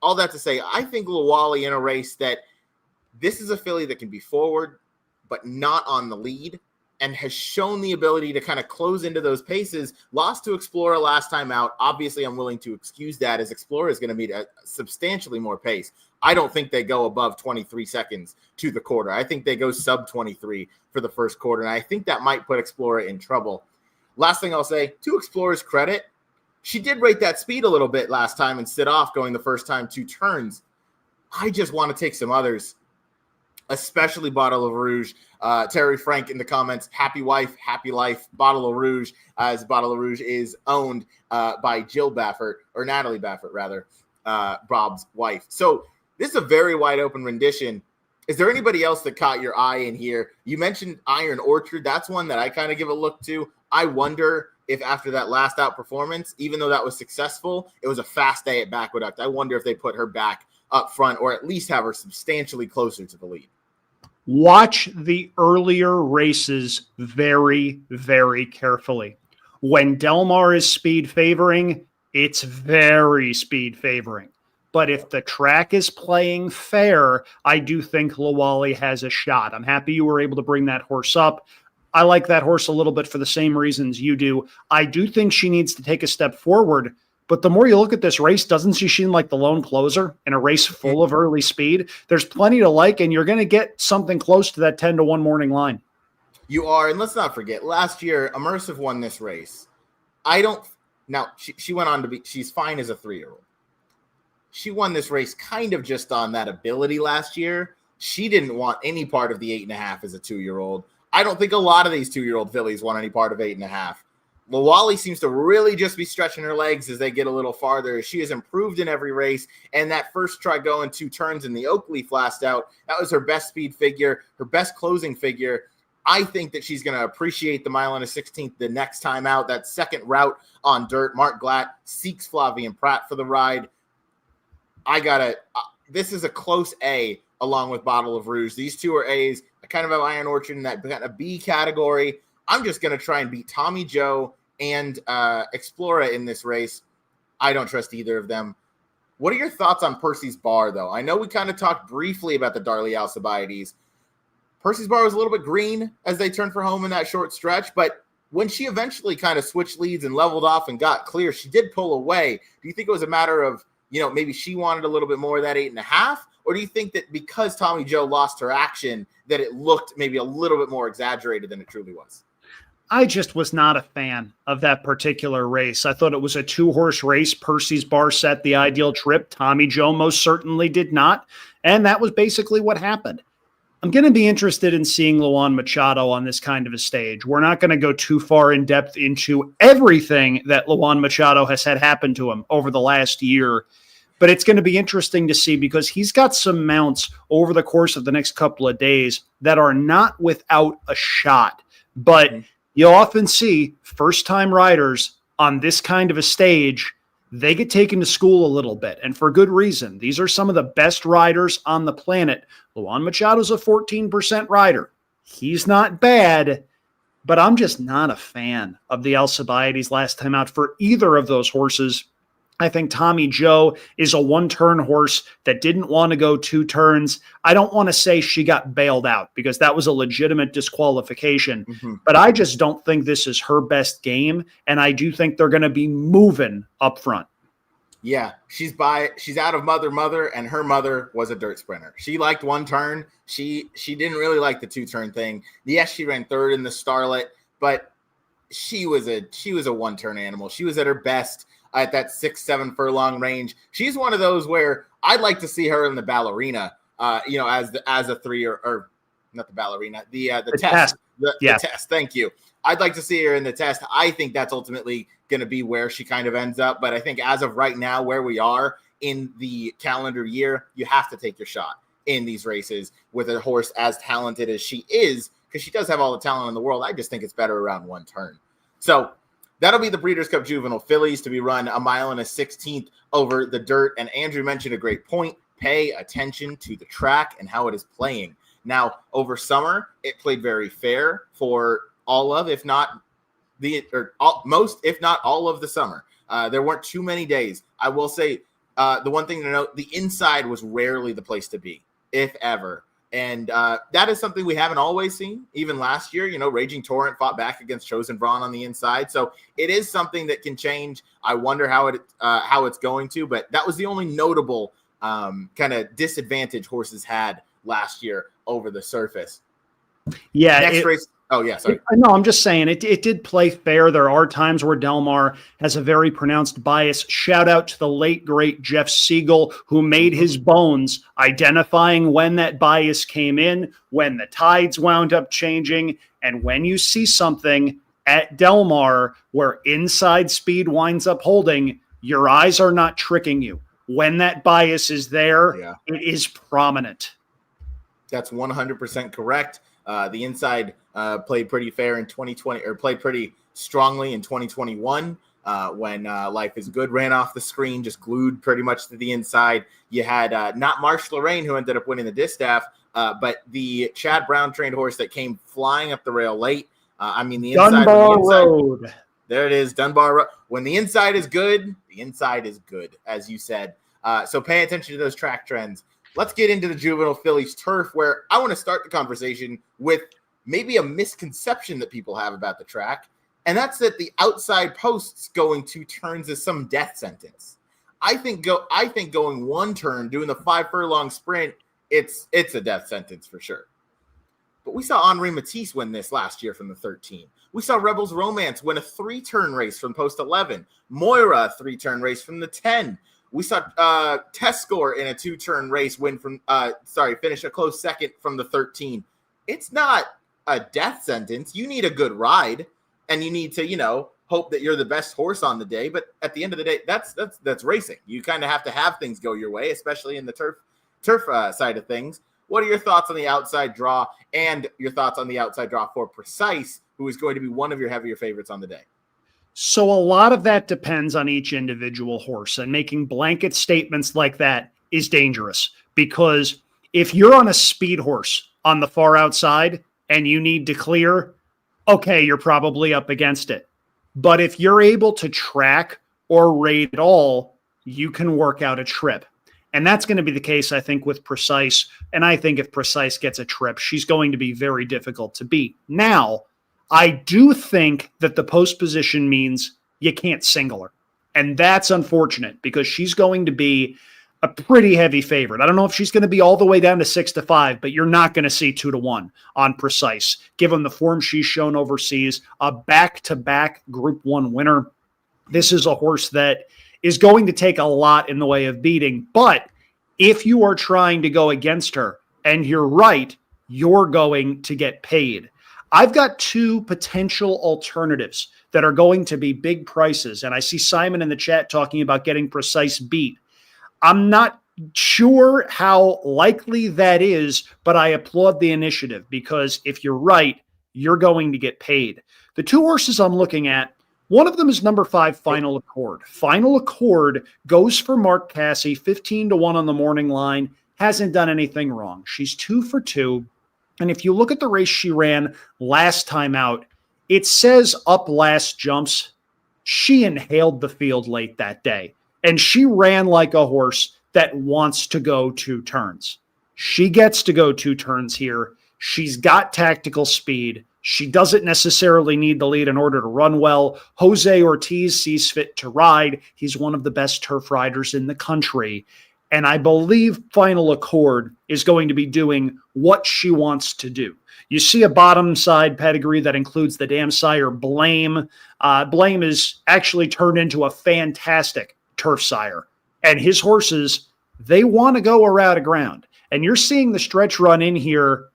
all that to say, I think Lawali in a race that this is a filly that can be forward, but not on the lead, and has shown the ability to kind of close into those paces. Lost to Explorer last time out. Obviously, I'm willing to excuse that, as Explorer is going to meet a substantially more pace. I don't think they go above 23 seconds to the quarter. I think they go sub 23 for the first quarter, and I think that might put Explorer in trouble. Last thing I'll say, to Explorer's credit, she did rate that speed a little bit last time and sit off going the first time 2 turns. I just want to take some others, especially Bottle of Rouge. Terry Frank in the comments, happy wife, happy life, Bottle of Rouge, as Bottle of Rouge is owned by Jill Baffert, or Natalie Baffert, rather, Bob's wife. So this is a very wide open rendition. Is there anybody else that caught your eye in here? You mentioned Iron Orchard. That's one that I kind of give a look to. I wonder if after that last out performance, even though that was successful, it was a fast day at Backwood. I wonder if they put her back up front, or at least have her substantially closer to the lead. Watch the earlier races very, very carefully. When Del Mar is speed favoring, it's very speed favoring. But if the track is playing fair, I do think Lawali has a shot. I'm happy you were able to bring that horse up. I like that horse a little bit for the same reasons you do. I do think she needs to take a step forward. But the more you look at this race, doesn't she seem like the lone closer in a race full of early speed? There's plenty to like, and you're going to get something close to that 10-1 morning line. You are, and let's not forget, last year, Immersive won this race. She went on to be, she's fine as a 3-year-old. She won this race kind of just on that ability last year. She didn't want any part of the 8.5 as a 2-year-old. I don't think a lot of these 2-year-old fillies want any part of 8.5. Lawali seems to really just be stretching her legs as they get a little farther. She has improved in every race, and that first try going 2 turns in the Oakley flashed out. That was her best speed figure, her best closing figure. I think that she's going to appreciate the 1.16 the next time out. That second route on dirt, Mark Glatt seeks Flavien Prat for the ride. This is a close A along with Bottle of Rouge. These two are A's. I kind of have Iron Orchard in that kind of B category. I'm just going to try and beat Tommy Joe and Explora in this race. I don't trust either of them. What are your thoughts on Percy's Bar, though? I know we kind of talked briefly about the Darley Alcibiades. Percy's Bar was a little bit green as they turned for home in that short stretch, but when she eventually kind of switched leads and leveled off and got clear, she did pull away. Do you think it was a matter of, maybe she wanted a little bit more of that 8.5? Or do you think that because Tommy Joe lost her action, that it looked maybe a little bit more exaggerated than it truly was? I just was not a fan of that particular race. I thought it was a 2-horse race. Percy's Bar set the ideal trip. Tommy Joe most certainly did not. And that was basically what happened. I'm going to be interested in seeing Luan Machado on this kind of a stage. We're not going to go too far in depth into everything that Luan Machado has had happen to him over the last year, but it's going to be interesting to see because he's got some mounts over the course of the next couple of days that are not without a shot. But you'll often see first-time riders on this kind of a stage, they get taken to school a little bit, and for good reason. These are some of the best riders on the planet. Luan Machado's a 14% rider. He's not bad, but I'm just not a fan of the Alcibiades last time out for either of those horses. I think Tommy Joe is a 1-turn horse that didn't want to go 2 turns. I don't want to say she got bailed out because that was a legitimate disqualification, but I just don't think this is her best game, and I do think they're going to be moving up front. Yeah, she's out of Mother, and her mother was a dirt sprinter. She liked 1 turn. She didn't really like the 2-turn thing. Yes, she ran 3rd in the Starlet, but she was a 1-turn animal. She was at her best at that 6-7 furlong range. She's one of those where I'd like to see her in the ballerina, as a 3 or not the ballerina, the test. The test. Thank you. I'd like to see her in the test. I think that's ultimately going to be where she kind of ends up. But I think as of right now, where we are in the calendar year, you have to take your shot in these races with a horse as talented as she is, because she does have all the talent in the world. I just think it's better around 1 turn. So that'll be the Breeders' Cup Juvenile Fillies to be run 1.16 over the dirt. And Andrew mentioned a great point. Pay attention to the track and how it is playing. Now, over summer, it played very fair for all of, if not most, if not all of the summer. There weren't too many days. I will say the one thing to note, the inside was rarely the place to be, if ever. And that is something we haven't always seen. Even last year, Raging Torrent fought back against Chosen Brawn on the inside. So it is something that can change. I wonder how it's going to, but that was the only notable kind of disadvantage horses had last year over the surface. Yeah. Next race. Oh, yeah, sorry. No, I'm just saying it did play fair. There are times where Del Mar has a very pronounced bias. Shout out to the late, great Jeff Siegel, who made his bones identifying when that bias came in, when the tides wound up changing, and when you see something at Del Mar where inside speed winds up holding, your eyes are not tricking you. When that bias is there, It is prominent. That's 100% correct. The inside played pretty fair in 2020, or played pretty strongly in 2021 when Life is Good ran off the screen, just glued pretty much to the inside. You had not Marsh Lorraine, who ended up winning the distaff, but the Chad Brown trained horse that came flying up the rail late. The inside. Dunbar Road. There it is, Dunbar Road. When the inside is good, the inside is good, as you said. So pay attention to those track trends. Let's get into the Juvenile Fillies Turf, where I want to start the conversation with maybe a misconception that people have about the track, and that's that the outside posts going 2 turns is some death sentence. I think going 1 turn, doing the 5 furlong sprint, it's a death sentence for sure. But we saw Henri Matisse win this last year from the 13. We saw Rebels Romance win a 3-turn race from post 11. Moira, a 3-turn race from the 10. We saw Test Score in a 2-turn race finish a close second from the 13. It's not a death sentence. You need a good ride, and you need to, hope that you're the best horse on the day. But at the end of the day, that's racing. You kind of have to have things go your way, especially in the turf side of things. What are your thoughts on the outside draw and your thoughts on the outside draw for Precise, who is going to be one of your heavier favorites on the day? So a lot of that depends on each individual horse, and making blanket statements like that is dangerous, because if you're on a speed horse on the far outside and you need to clear, okay, you're probably up against it. But if you're able to track or rate at all, you can work out a trip. And that's going to be the case, I think, with Precise. And I think if Precise gets a trip, she's going to be very difficult to beat. Now, I do think that the post position means you can't single her. And that's unfortunate, because she's going to be a pretty heavy favorite. I don't know if she's going to be all the way down to 6-5, but you're not going to see 2-1 on Precise, given the form she's shown overseas, a back-to-back Group 1 winner. This is a horse that is going to take a lot in the way of beating. But if you are trying to go against her, and you're right, you're going to get paid. I've got 2 potential alternatives that are going to be big prices. And I see Simon in the chat talking about getting Precise beat. I'm not sure how likely that is, but I applaud the initiative, because if you're right, you're going to get paid. The 2 horses I'm looking at, one of them is number 5, Final Accord. Final Accord goes for Mark Casse, 15-1 on the morning line. Hasn't done anything wrong. She's 2 for 2. And if you look at the race she ran last time out, it says up last jumps. She inhaled the field late that day, and she ran like a horse that wants to go 2 turns. She gets to go 2 turns here. She's got tactical speed. She doesn't necessarily need the lead in order to run well. Jose Ortiz sees fit to ride. He's one of the best turf riders in the country. And I believe Final Accord is going to be doing what she wants to do. You see a bottom side pedigree that includes the dam sire Blame. Blame is actually turned into a fantastic turf sire. And his horses, they want to go a route of ground. And you're seeing the stretch run in here.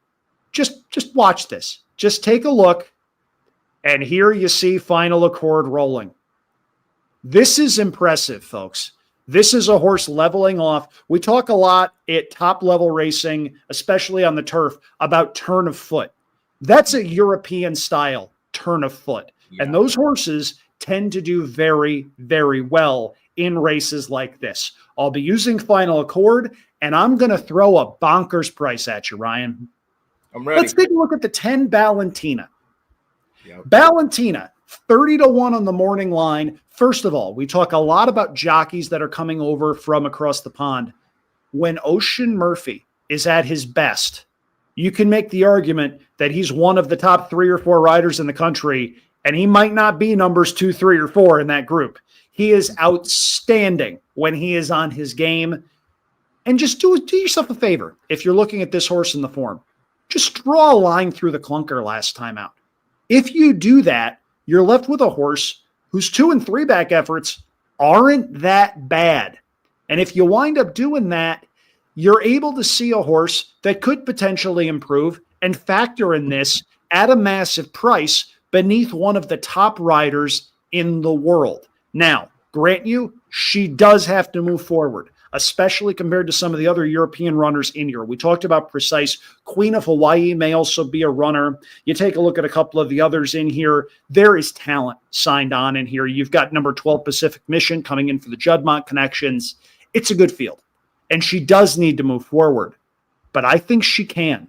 Just watch this. Just take a look. And here you see Final Accord rolling. This is impressive, folks. This is a horse leveling off. We talk a lot at top-level racing, especially on the turf, about turn of foot. That's a European-style turn of foot. Yeah. And those horses tend to do very, very well in races like this. I'll be using Final Accord, and I'm going to throw a bonkers price at you, Ryan. I'm ready. Let's take a look at the 10 Ballantina. Yep. Ballantina, 30-1 on the morning line. First of all, we talk a lot about jockeys that are coming over from across the pond. When Ocean Murphy is at his best, you can make the argument that he's one of the top 3 or 4 riders in the country, and he might not be numbers 2, 3, or 4 in that group. He is outstanding when he is on his game. And just do yourself a favor. If you're looking at this horse in the form, just draw a line through the clunker last time out. If you do that, you're left with a horse whose 2 and 3 back efforts aren't that bad. And if you wind up doing that, you're able to see a horse that could potentially improve and factor in this at a massive price beneath one of the top riders in the world. Now, grant you, she does have to move forward, especially compared to some of the other European runners in here. We talked about Precise. Queen of Hawaii may also be a runner. You take a look at a couple of the others in here. There is talent signed on in here. You've got number 12 Pacific Mission coming in for the Juddmonte connections. It's a good field, and she does need to move forward, but I think she can.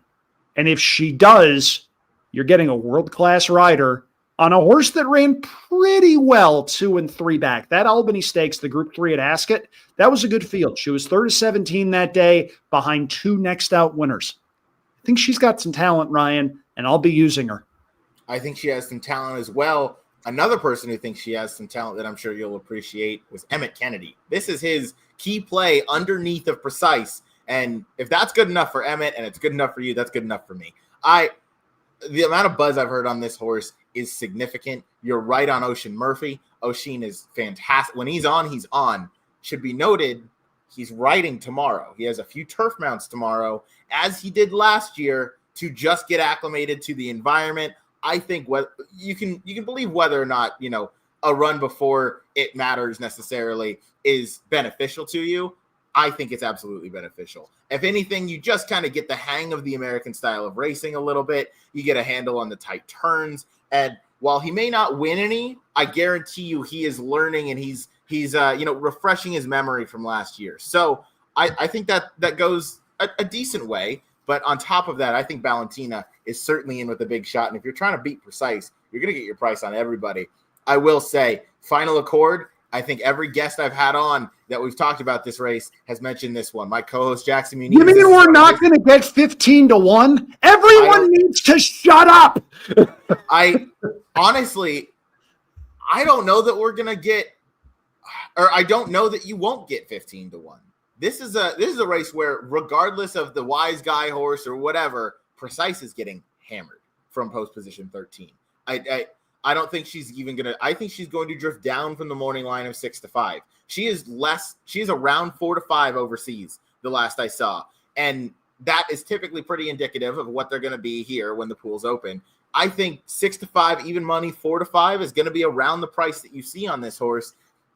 And if she does, you're getting a world-class rider on a horse that ran pretty well 2 and 3 back. That Albany Stakes, the Group 3 at Ascot, that was a good field. She was 3rd of 17 that day behind 2 next out winners. I think she's got some talent, Ryan, and I'll be using her. I think she has some talent as well. Another person who thinks she has some talent that I'm sure you'll appreciate was Emmett Kennedy. This is his key play underneath of Precise. And if that's good enough for Emmett and it's good enough for you, that's good enough for me. The amount of buzz I've heard on this horse is significant. You're right on Ocean Murphy. Ocean is fantastic. When he's on, he's on. Should be noted, he's riding tomorrow. He has a few turf mounts tomorrow, as he did last year, to just get acclimated to the environment. I think what you can believe whether or not, a run before it matters necessarily is beneficial to you. I think it's absolutely beneficial. If anything, you just kind of get the hang of the American style of racing a little bit. You get a handle on the tight turns. And while he may not win any, I guarantee you he is learning and he's refreshing his memory from last year. So I think that goes a decent way. But on top of that, I think Valentina is certainly in with a big shot. And if you're trying to beat Precise, you're going to get your price on everybody. I will say, Final Accord, I think every guest I've had on that we've talked about this race has mentioned this one. My co-host Jackson Muniz. You mean we're not going to get 15-1? Everyone needs to shut up. I honestly don't know that we're going to get, or I don't know that you won't get 15-1. This is a race where, regardless of the wise guy horse or whatever, Precise is getting hammered from post position 13. I don't think she's even going to – I think she's going to drift down from the morning line of 6-5. She is around 4-5 overseas the last I saw. And that is typically pretty indicative of what they're going to be here when the pool's open. I think 6-5, even money, 4-5 is going to be around the price that you see on this horse.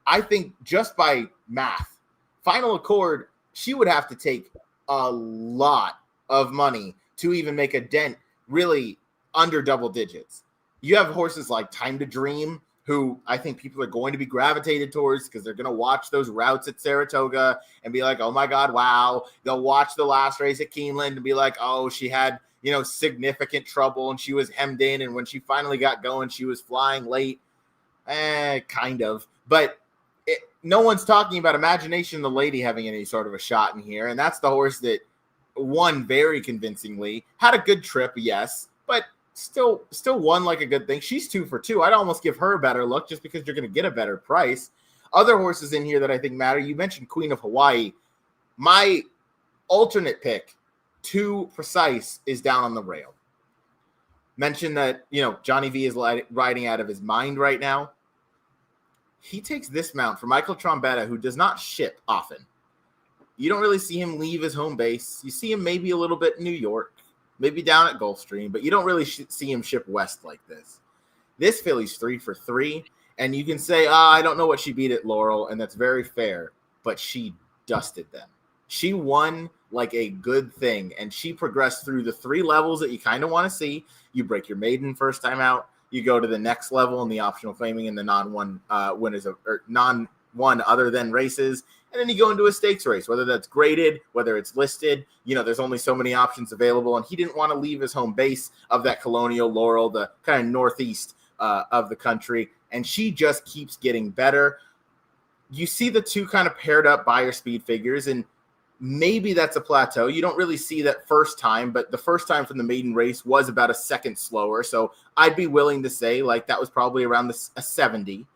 I think just by math, Final Accord, she would have to take a lot of money to even make a dent really under double digits. You have horses like Time to Dream, who I think people are going to be gravitated towards because they're going to watch those routes at Saratoga and be like, oh my God, wow. They'll watch the last race at Keeneland and be like, oh, she had, significant trouble and she was hemmed in. And when she finally got going, she was flying late. Kind of. But no one's talking about Imagination the Lady having any sort of a shot in here. And that's the horse that won very convincingly. Had a good trip, yes, but still won like a good thing. She's 2 for 2. I'd almost give her a better look just because you're going to get a better price. Other horses in here that I think matter. You mentioned Queen of Hawaii. My alternate pick to Precise is Down on the Rail. Mentioned that, Johnny V is riding out of his mind right now. He takes this mount for Michael Trombetta, who does not ship often. You don't really see him leave his home base. You see him maybe a little bit in New York, maybe down at Gulfstream, but you don't really see him ship west like this. This filly's 3 for 3, and you can say, I don't know what she beat at Laurel, and that's very fair, but she dusted them. She won like a good thing, and she progressed through the 3 levels that you kind of want to see. You break your maiden first time out. You go to the next level in the optional claiming in the non-one winners or non-one other than races. And then you go into a stakes race, whether that's graded, whether it's listed. There's only so many options available. And he didn't want to leave his home base of that Colonial Laurel, the kind of northeast of the country. And she just keeps getting better. You see the two kind of paired up Beyer speed figures, and maybe that's a plateau. You don't really see that first time, but the first time from the maiden race was about a second slower. So I'd be willing to say like that was probably around a 70.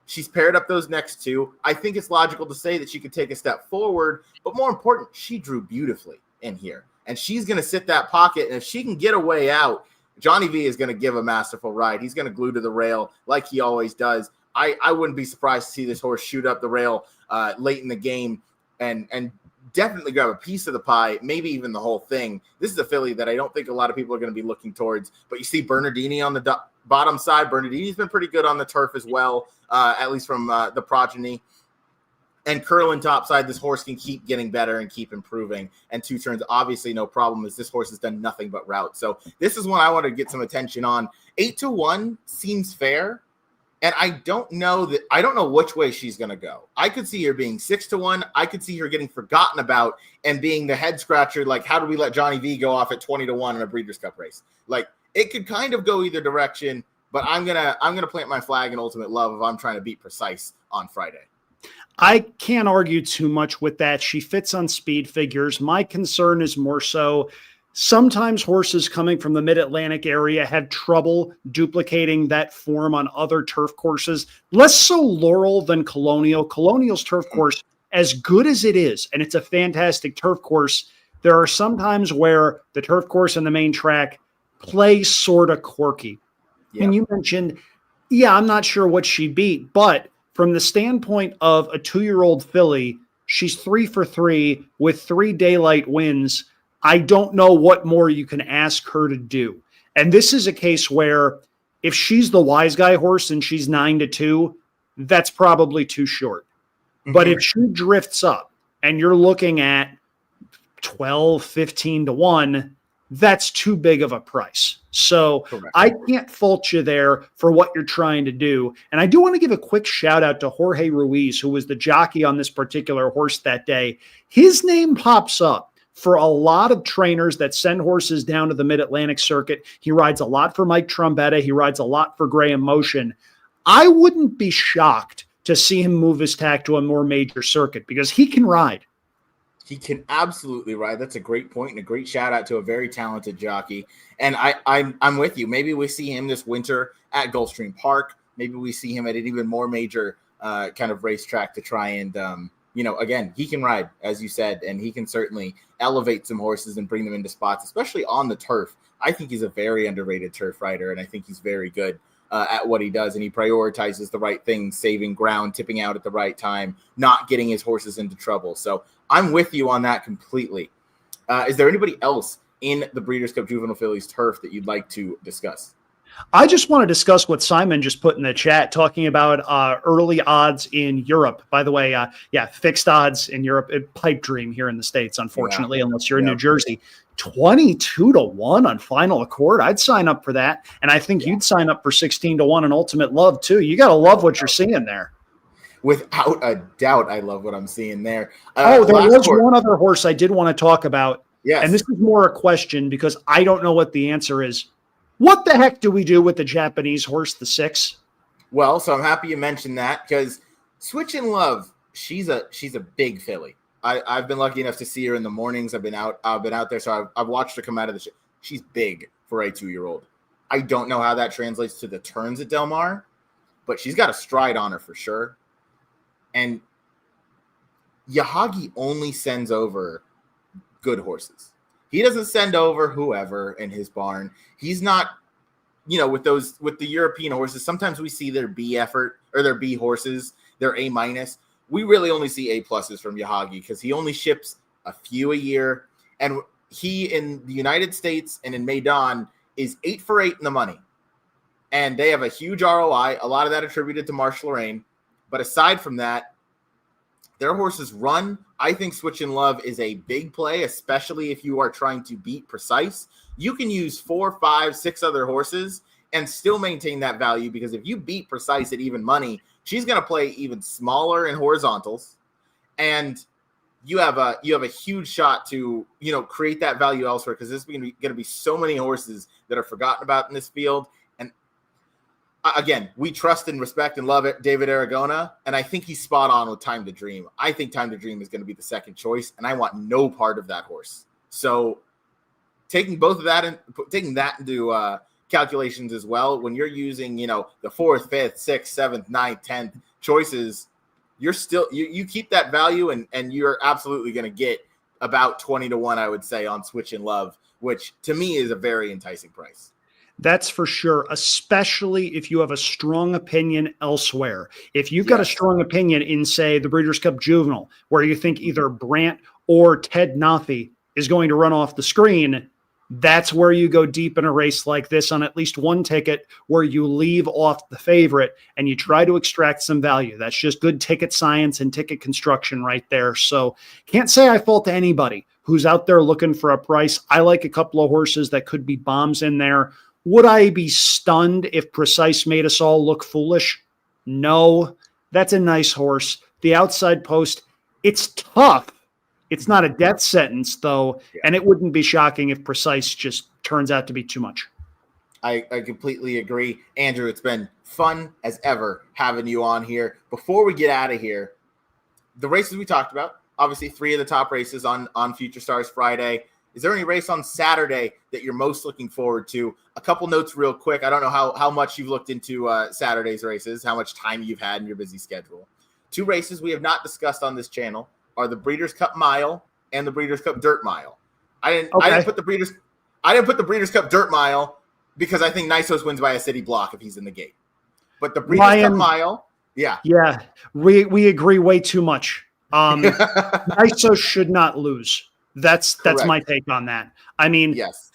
She's paired up those next 2. I think it's logical to say that she could take a step forward, but more important, she drew beautifully in here. And she's going to sit that pocket, and if she can get a way out, Johnny V is going to give a masterful ride. He's going to glue to the rail like he always does. I wouldn't be surprised to see this horse shoot up the rail late in the game and definitely grab a piece of the pie, maybe even the whole thing. This is a filly that I don't think a lot of people are going to be looking towards, but you see Bernardini on the bottom side. Bernardini's been pretty good on the turf as well, at least from the progeny. And Curlin topside, this horse can keep getting better and keep improving. And 2 turns, obviously no problem, as this horse has done nothing but route. So this is one I want to get some attention on. 8-1 seems fair. And I don't know which way she's going to go. I could see her being 6-1. I could see her getting forgotten about and being the head scratcher. Like, how do we let Johnny V go off at 20-1 in a Breeders' Cup race? Like, it could kind of go either direction, but I'm gonna plant my flag in Ultimate Love if I'm trying to beat Precise on Friday. I can't argue too much with that. She fits on speed figures. My concern is more so sometimes horses coming from the Mid-Atlantic area have trouble duplicating that form on other turf courses. Less so Laurel than Colonial. Colonial's turf course, as good as it is, and it's a fantastic turf course, there are some times where the turf course and the main track play sort of quirky. Yep. And you mentioned, yeah, I'm not sure what she beat, but from the standpoint of a 2-year-old filly, she's 3 for 3 with 3 daylight wins. I don't know what more you can ask her to do. And this is a case where if she's the wise guy horse and she's 9-2, that's probably too short. Mm-hmm. But if she drifts up and you're looking at 12, 15-1, that's too big of a price. So correct. I can't fault you there for what you're trying to do. And I do want to give a quick shout out to Jorge Ruiz, who was the jockey on this particular horse that day. His name pops up for a lot of trainers that send horses down to the Mid-Atlantic circuit. He rides a lot for Mike Trombetta. He rides a lot for Graham Motion. I wouldn't be shocked to see him move his tack to a more major circuit because he can ride. He can absolutely ride. That's a great point and a great shout out to a very talented jockey. And I'm with you. Maybe we see him this winter at Gulfstream Park. Maybe we see him at an even more major kind of racetrack to try and, again, he can ride, as you said, and he can certainly elevate some horses and bring them into spots, especially on the turf. I think he's a very underrated turf rider, and I think he's very good at what he does, and he prioritizes the right things, saving ground, tipping out at the right time, not getting his horses into trouble. So I'm with you on that completely. Is there anybody else in the Breeders' Cup Juvenile Fillies turf that you'd like to discuss? I just want to discuss what Simon just put in the chat, talking about early odds in Europe. By the way, fixed odds in Europe, pipe dream here in the States, unfortunately, unless you're in New Jersey. 22-1 on Final Accord. I'd sign up for that. And I think you'd sign up for 16-1 on Ultimate Love too. You got to love what you're seeing there. Without a doubt, I love what I'm seeing there. There was one other horse I did want to talk about. Yes. And this is more a question because I don't know what the answer is. What the heck do we do with the Japanese horse, the 6? Well, so I'm happy you mentioned that because Switch in Love, she's a big filly. I've been lucky enough to see her in the mornings. I've been out there, so I've watched her come out of the show. She's big for a 2-year-old. I don't know how that translates to the turns at Del Mar, but she's got a stride on her for sure. And Yahagi only sends over good horses. He doesn't send over whoever in his barn. He's not, with the European horses, sometimes we see their B effort or their B horses, their A-. We really only see A+ from Yahagi because he only ships a few a year. And he, in the United States and in Maidan, is 8 for 8 in the money. And they have a huge ROI, a lot of that attributed to Marsh Lorraine. But aside from that, their horses run. I think Switch in Love is a big play, especially if you are trying to beat Precise. You can use 4, 5, 6 other horses and still maintain that value because if you beat Precise at even money, she's going to play even smaller in horizontals, and you have a huge shot to create that value elsewhere because there's going to be so many horses that are forgotten about in this field. And again, we trust and respect and love it, David Aragona, and I think he's spot on with Time to Dream. I think Time to Dream is going to be the second choice, and I want no part of that horse. So taking both of that and taking that into calculations as well, when you're using the 4th, 5th, 6th, 7th, 9th, 10th choices, you're still you keep that value and you're absolutely going to get about 20-1, I would say, on Switch in Love, which to me is a very enticing price. That's for sure, especially if you have a strong opinion elsewhere. If you've got a strong opinion in, say, the Breeders' Cup Juvenile, where you think either Brandt or Ted Nafi is going to run off the screen, that's where you go deep in a race like this on at least one ticket where you leave off the favorite and you try to extract some value. That's just good ticket science and ticket construction right there. So can't say I fault anybody who's out there looking for a price. I like a couple of horses that could be bombs in there. Would I be stunned if Precise made us all look foolish? No, that's a nice horse. The outside post, it's tough. It's not a death sentence, though, and it wouldn't be shocking if Precise just turns out to be too much. I completely agree. Andrew, it's been fun as ever having you on here. Before we get out of here, the races we talked about, obviously 3 of the top races on Future Stars Friday. Is there any race on Saturday that you're most looking forward to? A couple notes real quick. I don't know how much you've looked into Saturday's races, how much time you've had in your busy schedule. 2 races we have not discussed on this channel are the Breeders' Cup Mile and the Breeders' Cup Dirt Mile. I didn't put the Breeders' Cup Dirt Mile because I think Nisos wins by a city block if he's in the gate. But the Breeders' Cup Mile, yeah. Yeah, we agree way too much. Nisos should not lose. That's my take on that. I mean, yes.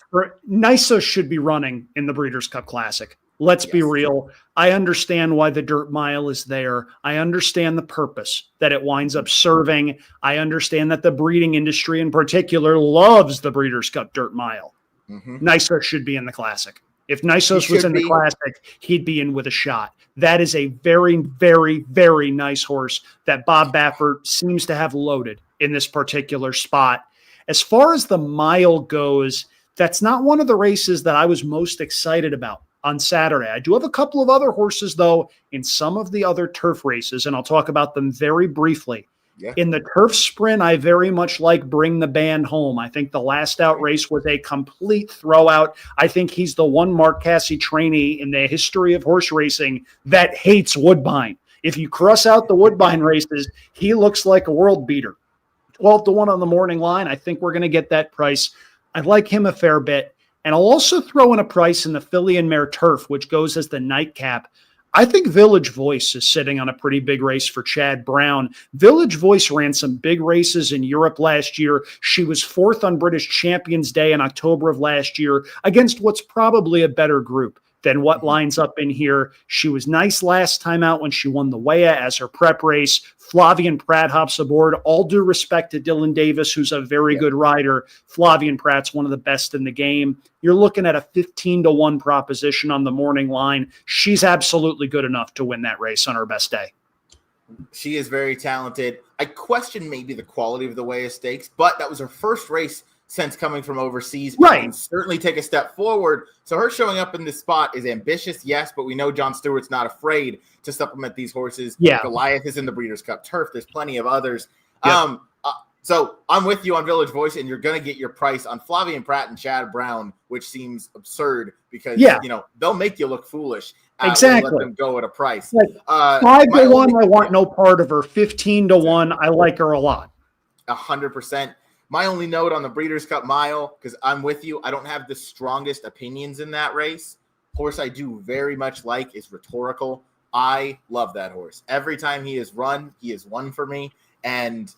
Nisos should be running in the Breeders' Cup Classic. Let's be real. I understand why the Dirt Mile is there. I understand the purpose that it winds up serving. I understand that the breeding industry in particular loves the Breeders' Cup Dirt Mile. Nisos should be in the Classic. If Nisos was in the Classic, he'd be in with a shot. That is a very, very, very nice horse that Bob Baffert seems to have loaded in this particular spot. As far as the mile goes, that's not one of the races that I was most excited about on Saturday. I do have a couple of other horses, though, in some of the other turf races, and I'll talk about them very briefly. Yeah. In the turf sprint, I very much like Bring the Band Home. I think the last out race was a complete throwout. I think he's the one Mark Casse trainee in the history of horse racing that hates Woodbine. If you cross out the Woodbine races, he looks like a world beater. 12-1 on the morning line. I think we're going to get that price. I like him a fair bit. And I'll also throw in a price in the Filly and Mare Turf, which goes as the nightcap. I think Village Voice is sitting on a pretty big race for Chad Brown. Village Voice ran some big races in Europe last year. She was 4th on British Champions Day in October of last year against what's probably a better group than what lines up in here. She was nice last time out when she won the Weah as her prep race. Flavian Pratt hops aboard. All due respect to Dylan Davis, who's a very good rider. Flavian Pratt's one of the best in the game. You're looking at a 15-1 proposition on the morning line. She's absolutely good enough to win that race on her best day. She is very talented. I question maybe the quality of the Weah Stakes, but that was her first race since coming from overseas. Right. And certainly take a step forward. So her showing up in this spot is ambitious, yes, but we know John Stewart's not afraid to supplement these horses. Yeah. Goliath is in the Breeders' Cup Turf. There's plenty of others. Yep. So I'm with you on Village Voice, and you're going to get your price on Flavian Pratt and Chad Brown, which seems absurd because, they'll make you look foolish. Exactly. Let them go at a price. 5-1, I want no part of her. 15-1, I like her a lot. 100%. My only note on the Breeders' Cup Mile, because I'm with you, I don't have the strongest opinions in that race. Horse I do very much like is Rhetorical. I love that horse. Every time he has run, he has won for me, and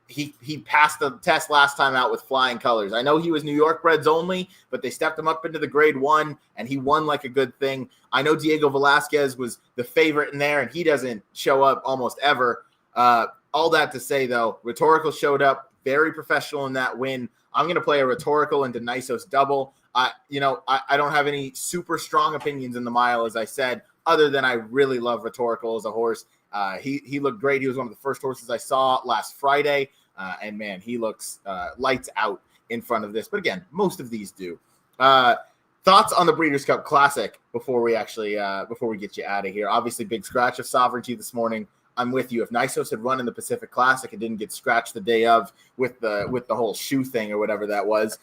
he passed the test last time out with flying colors. I know he was New York breds only, but they stepped him up into the grade 1, and he won like a good thing. I know Diego Velasquez was the favorite in there, and he doesn't show up almost ever. All that to say, though, Rhetorical showed up very professional in that win. I'm going to play a Rhetorical into Nisos double. I don't have any super strong opinions in the mile, as I said, other than I really love Rhetorical as a horse. He looked great. He was one of the first horses I saw last Friday. And man, he looks lights out in front of this. But again, most of these do. Thoughts on the Breeders' Cup Classic before we get you out of here? Obviously, big scratch of Sovereignty this morning. I'm with you. If Nisos had run in the Pacific Classic and didn't get scratched the day of with the whole shoe thing or whatever that was,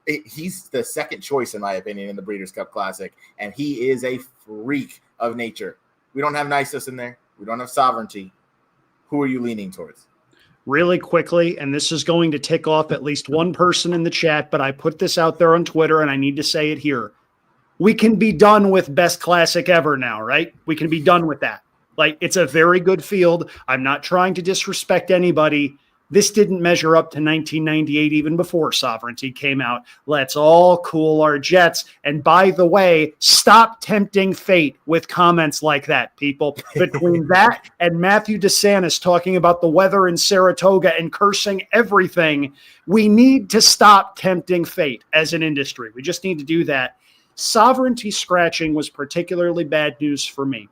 he's the second choice, in my opinion, in the Breeders' Cup Classic. And he is a freak of nature. We don't have Nisos in there. We don't have Sovereignty. Who are you leaning towards? Really quickly, and this is going to tick off at least one person in the chat, but I put this out there on Twitter and I need to say it here. We can be done with best classic ever now, right? We can be done with that. Like, it's a very good field. I'm not trying to disrespect anybody. This didn't measure up to 1998 even before Sovereignty came out. Let's all cool our jets. And by the way, stop tempting fate with comments like that, people. Between that and Matthew DeSantis talking about the weather in Saratoga and cursing everything, we need to stop tempting fate as an industry. We just need to do that. Sovereignty scratching was particularly bad news for me.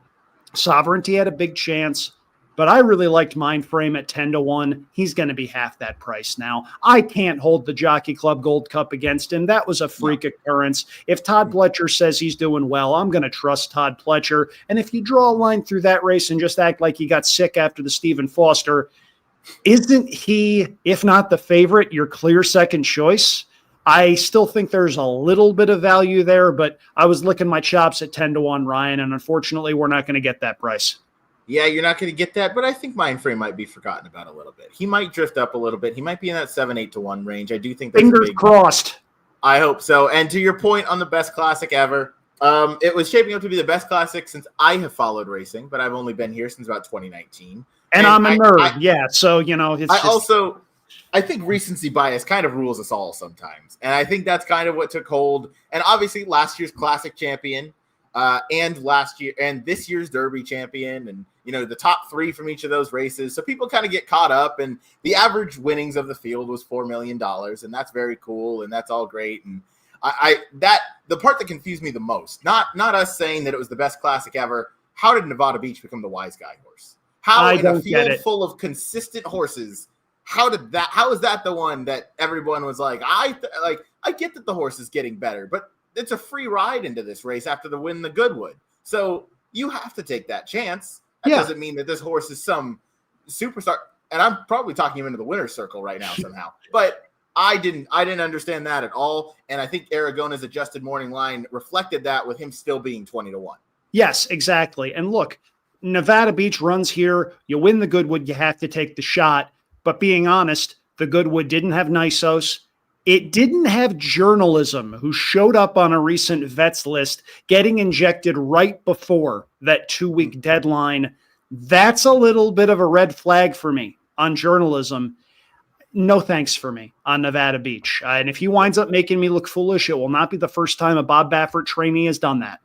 Sovereignty had a big chance, but I really liked Mind Frame at 10-1. He's going to be half that price now. I can't hold the Jockey Club Gold Cup against him. That was a freak occurrence. If Todd Pletcher says he's doing well, I'm going to trust Todd Pletcher. And if you draw a line through that race and just act like he got sick after the Stephen Foster, isn't he, if not the favorite, your clear second choice? I still think there's a little bit of value there, but I was licking my chops at 10-1, Ryan, and unfortunately, we're not going to get that price. Yeah, you're not going to get that, but I think Mind Frame might be forgotten about a little bit. He might drift up a little bit. He might be in that 7-8-1 range. I do think that's fingers crossed. I hope so. And to your point on the best classic ever, it was shaping up to be the best classic since I have followed racing, but I've only been here since about 2019. And I'm a nerd, so, it's I think recency bias kind of rules us all sometimes. And I think that's kind of what took hold. And obviously last year's classic champion and this year's Derby champion and, the top three from each of those races. So people kind of get caught up, and the average winnings of the field was $4 million. And that's very cool. And that's all great. And the part that confused me the most, not us saying that it was the best classic ever. How did Nevada Beach become the wise guy horse? How in a field full of consistent horses, how is that the one that everyone was like, I get that the horse is getting better, but it's a free ride into this race after the win the Goodwood. So you have to take that chance. That doesn't mean that this horse is some superstar. And I'm probably talking him into the winner's circle right now somehow, but I didn't understand that at all. And I think Aragona's adjusted morning line reflected that with him still being 20-1. Yes, exactly. And look, Nevada Beach runs here. You win the Goodwood, you have to take the shot. But being honest, the Goodwood didn't have Nisos. It didn't have Journalism, who showed up on a recent vets list, getting injected right before that 2-week deadline. That's a little bit of a red flag for me on Journalism. No thanks for me on Nevada Beach. And if he winds up making me look foolish, it will not be the first time a Bob Baffert trainee has done that.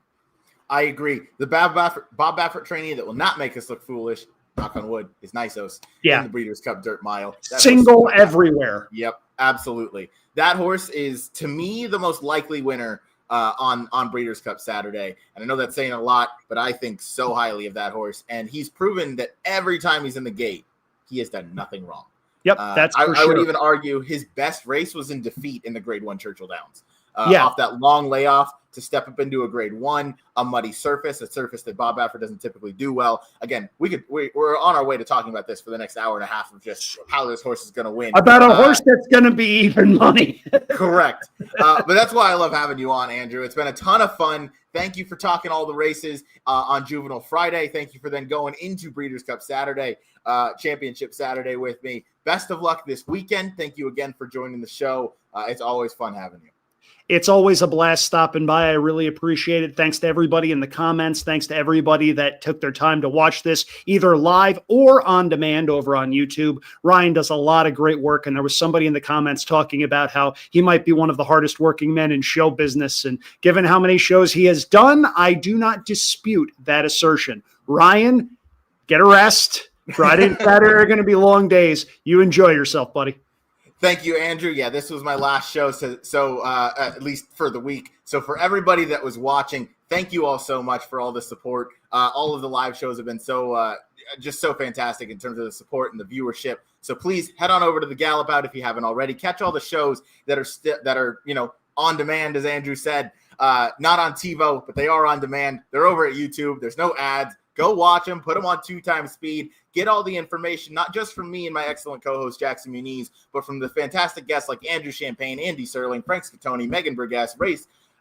I agree. The Bob Baffert trainee that will not make us look foolish, knock on wood, is Nisos in the Breeders' Cup Dirt Mile. Single everywhere. Yep, absolutely. That horse is, to me, the most likely winner on Breeders' Cup Saturday. And I know that's saying a lot, but I think so highly of that horse. And he's proven that every time he's in the gate, he has done nothing wrong. Yep, that's for sure. I would even argue his best race was in defeat in the Grade 1 Churchill Downs. Off that long layoff to step up into a Grade 1, a muddy surface, a surface that Bob Baffert doesn't typically do well. Again, we're on our way to talking about this for the next hour and a half of just how this horse is going to win. About a horse that's going to be even money. Correct. But that's why I love having you on, Andrew. It's been a ton of fun. Thank you for talking all the races on Juvenile Friday. Thank you for then going into Breeders' Cup Saturday, Championship Saturday with me. Best of luck this weekend. Thank you again for joining the show. It's always fun having you. It's always a blast stopping by. I really appreciate it. Thanks to everybody in the comments. Thanks to everybody that took their time to watch this either live or on demand over on YouTube. Ryan does a lot of great work, and there was somebody in the comments talking about how he might be one of the hardest working men in show business. And given how many shows he has done, I do not dispute that assertion. Ryan, get a rest. Friday and Saturday are going to be long days. You enjoy yourself, buddy. Thank you, Andrew. Yeah, this was my last show, so at least for the week. So for everybody that was watching, thank you all so much for all the support. All of the live shows have been just so fantastic in terms of the support and the viewership. So please head on over to the Gallop Out if you haven't already. Catch all the shows that are on demand, as Andrew said, not on TiVo, but they are on demand. They're over at YouTube. There's no ads. Go watch them, put them on 2x speed, get all the information, not just from me and my excellent co-host Jackson Muniz, but from the fantastic guests like Andrew Champagne, Andy Serling, Frank Scatoni, Megan Burgess,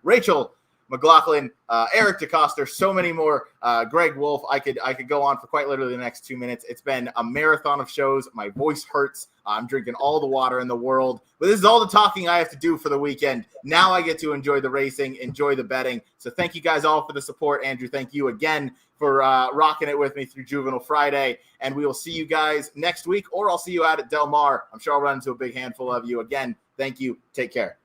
Rachel McLaughlin, Eric DeCoster, so many more, Greg Wolf. I could go on for quite literally the next 2 minutes. It's been a marathon of shows. My voice hurts. I'm drinking all the water in the world, but this is all the talking I have to do for the weekend. Now I get to enjoy the racing, enjoy the betting. So thank you guys all for the support. Andrew, thank you again for rocking it with me through Juvenile Friday. And we will see you guys next week, or I'll see you out at Del Mar. I'm sure I'll run into a big handful of you. Again, thank you. Take care.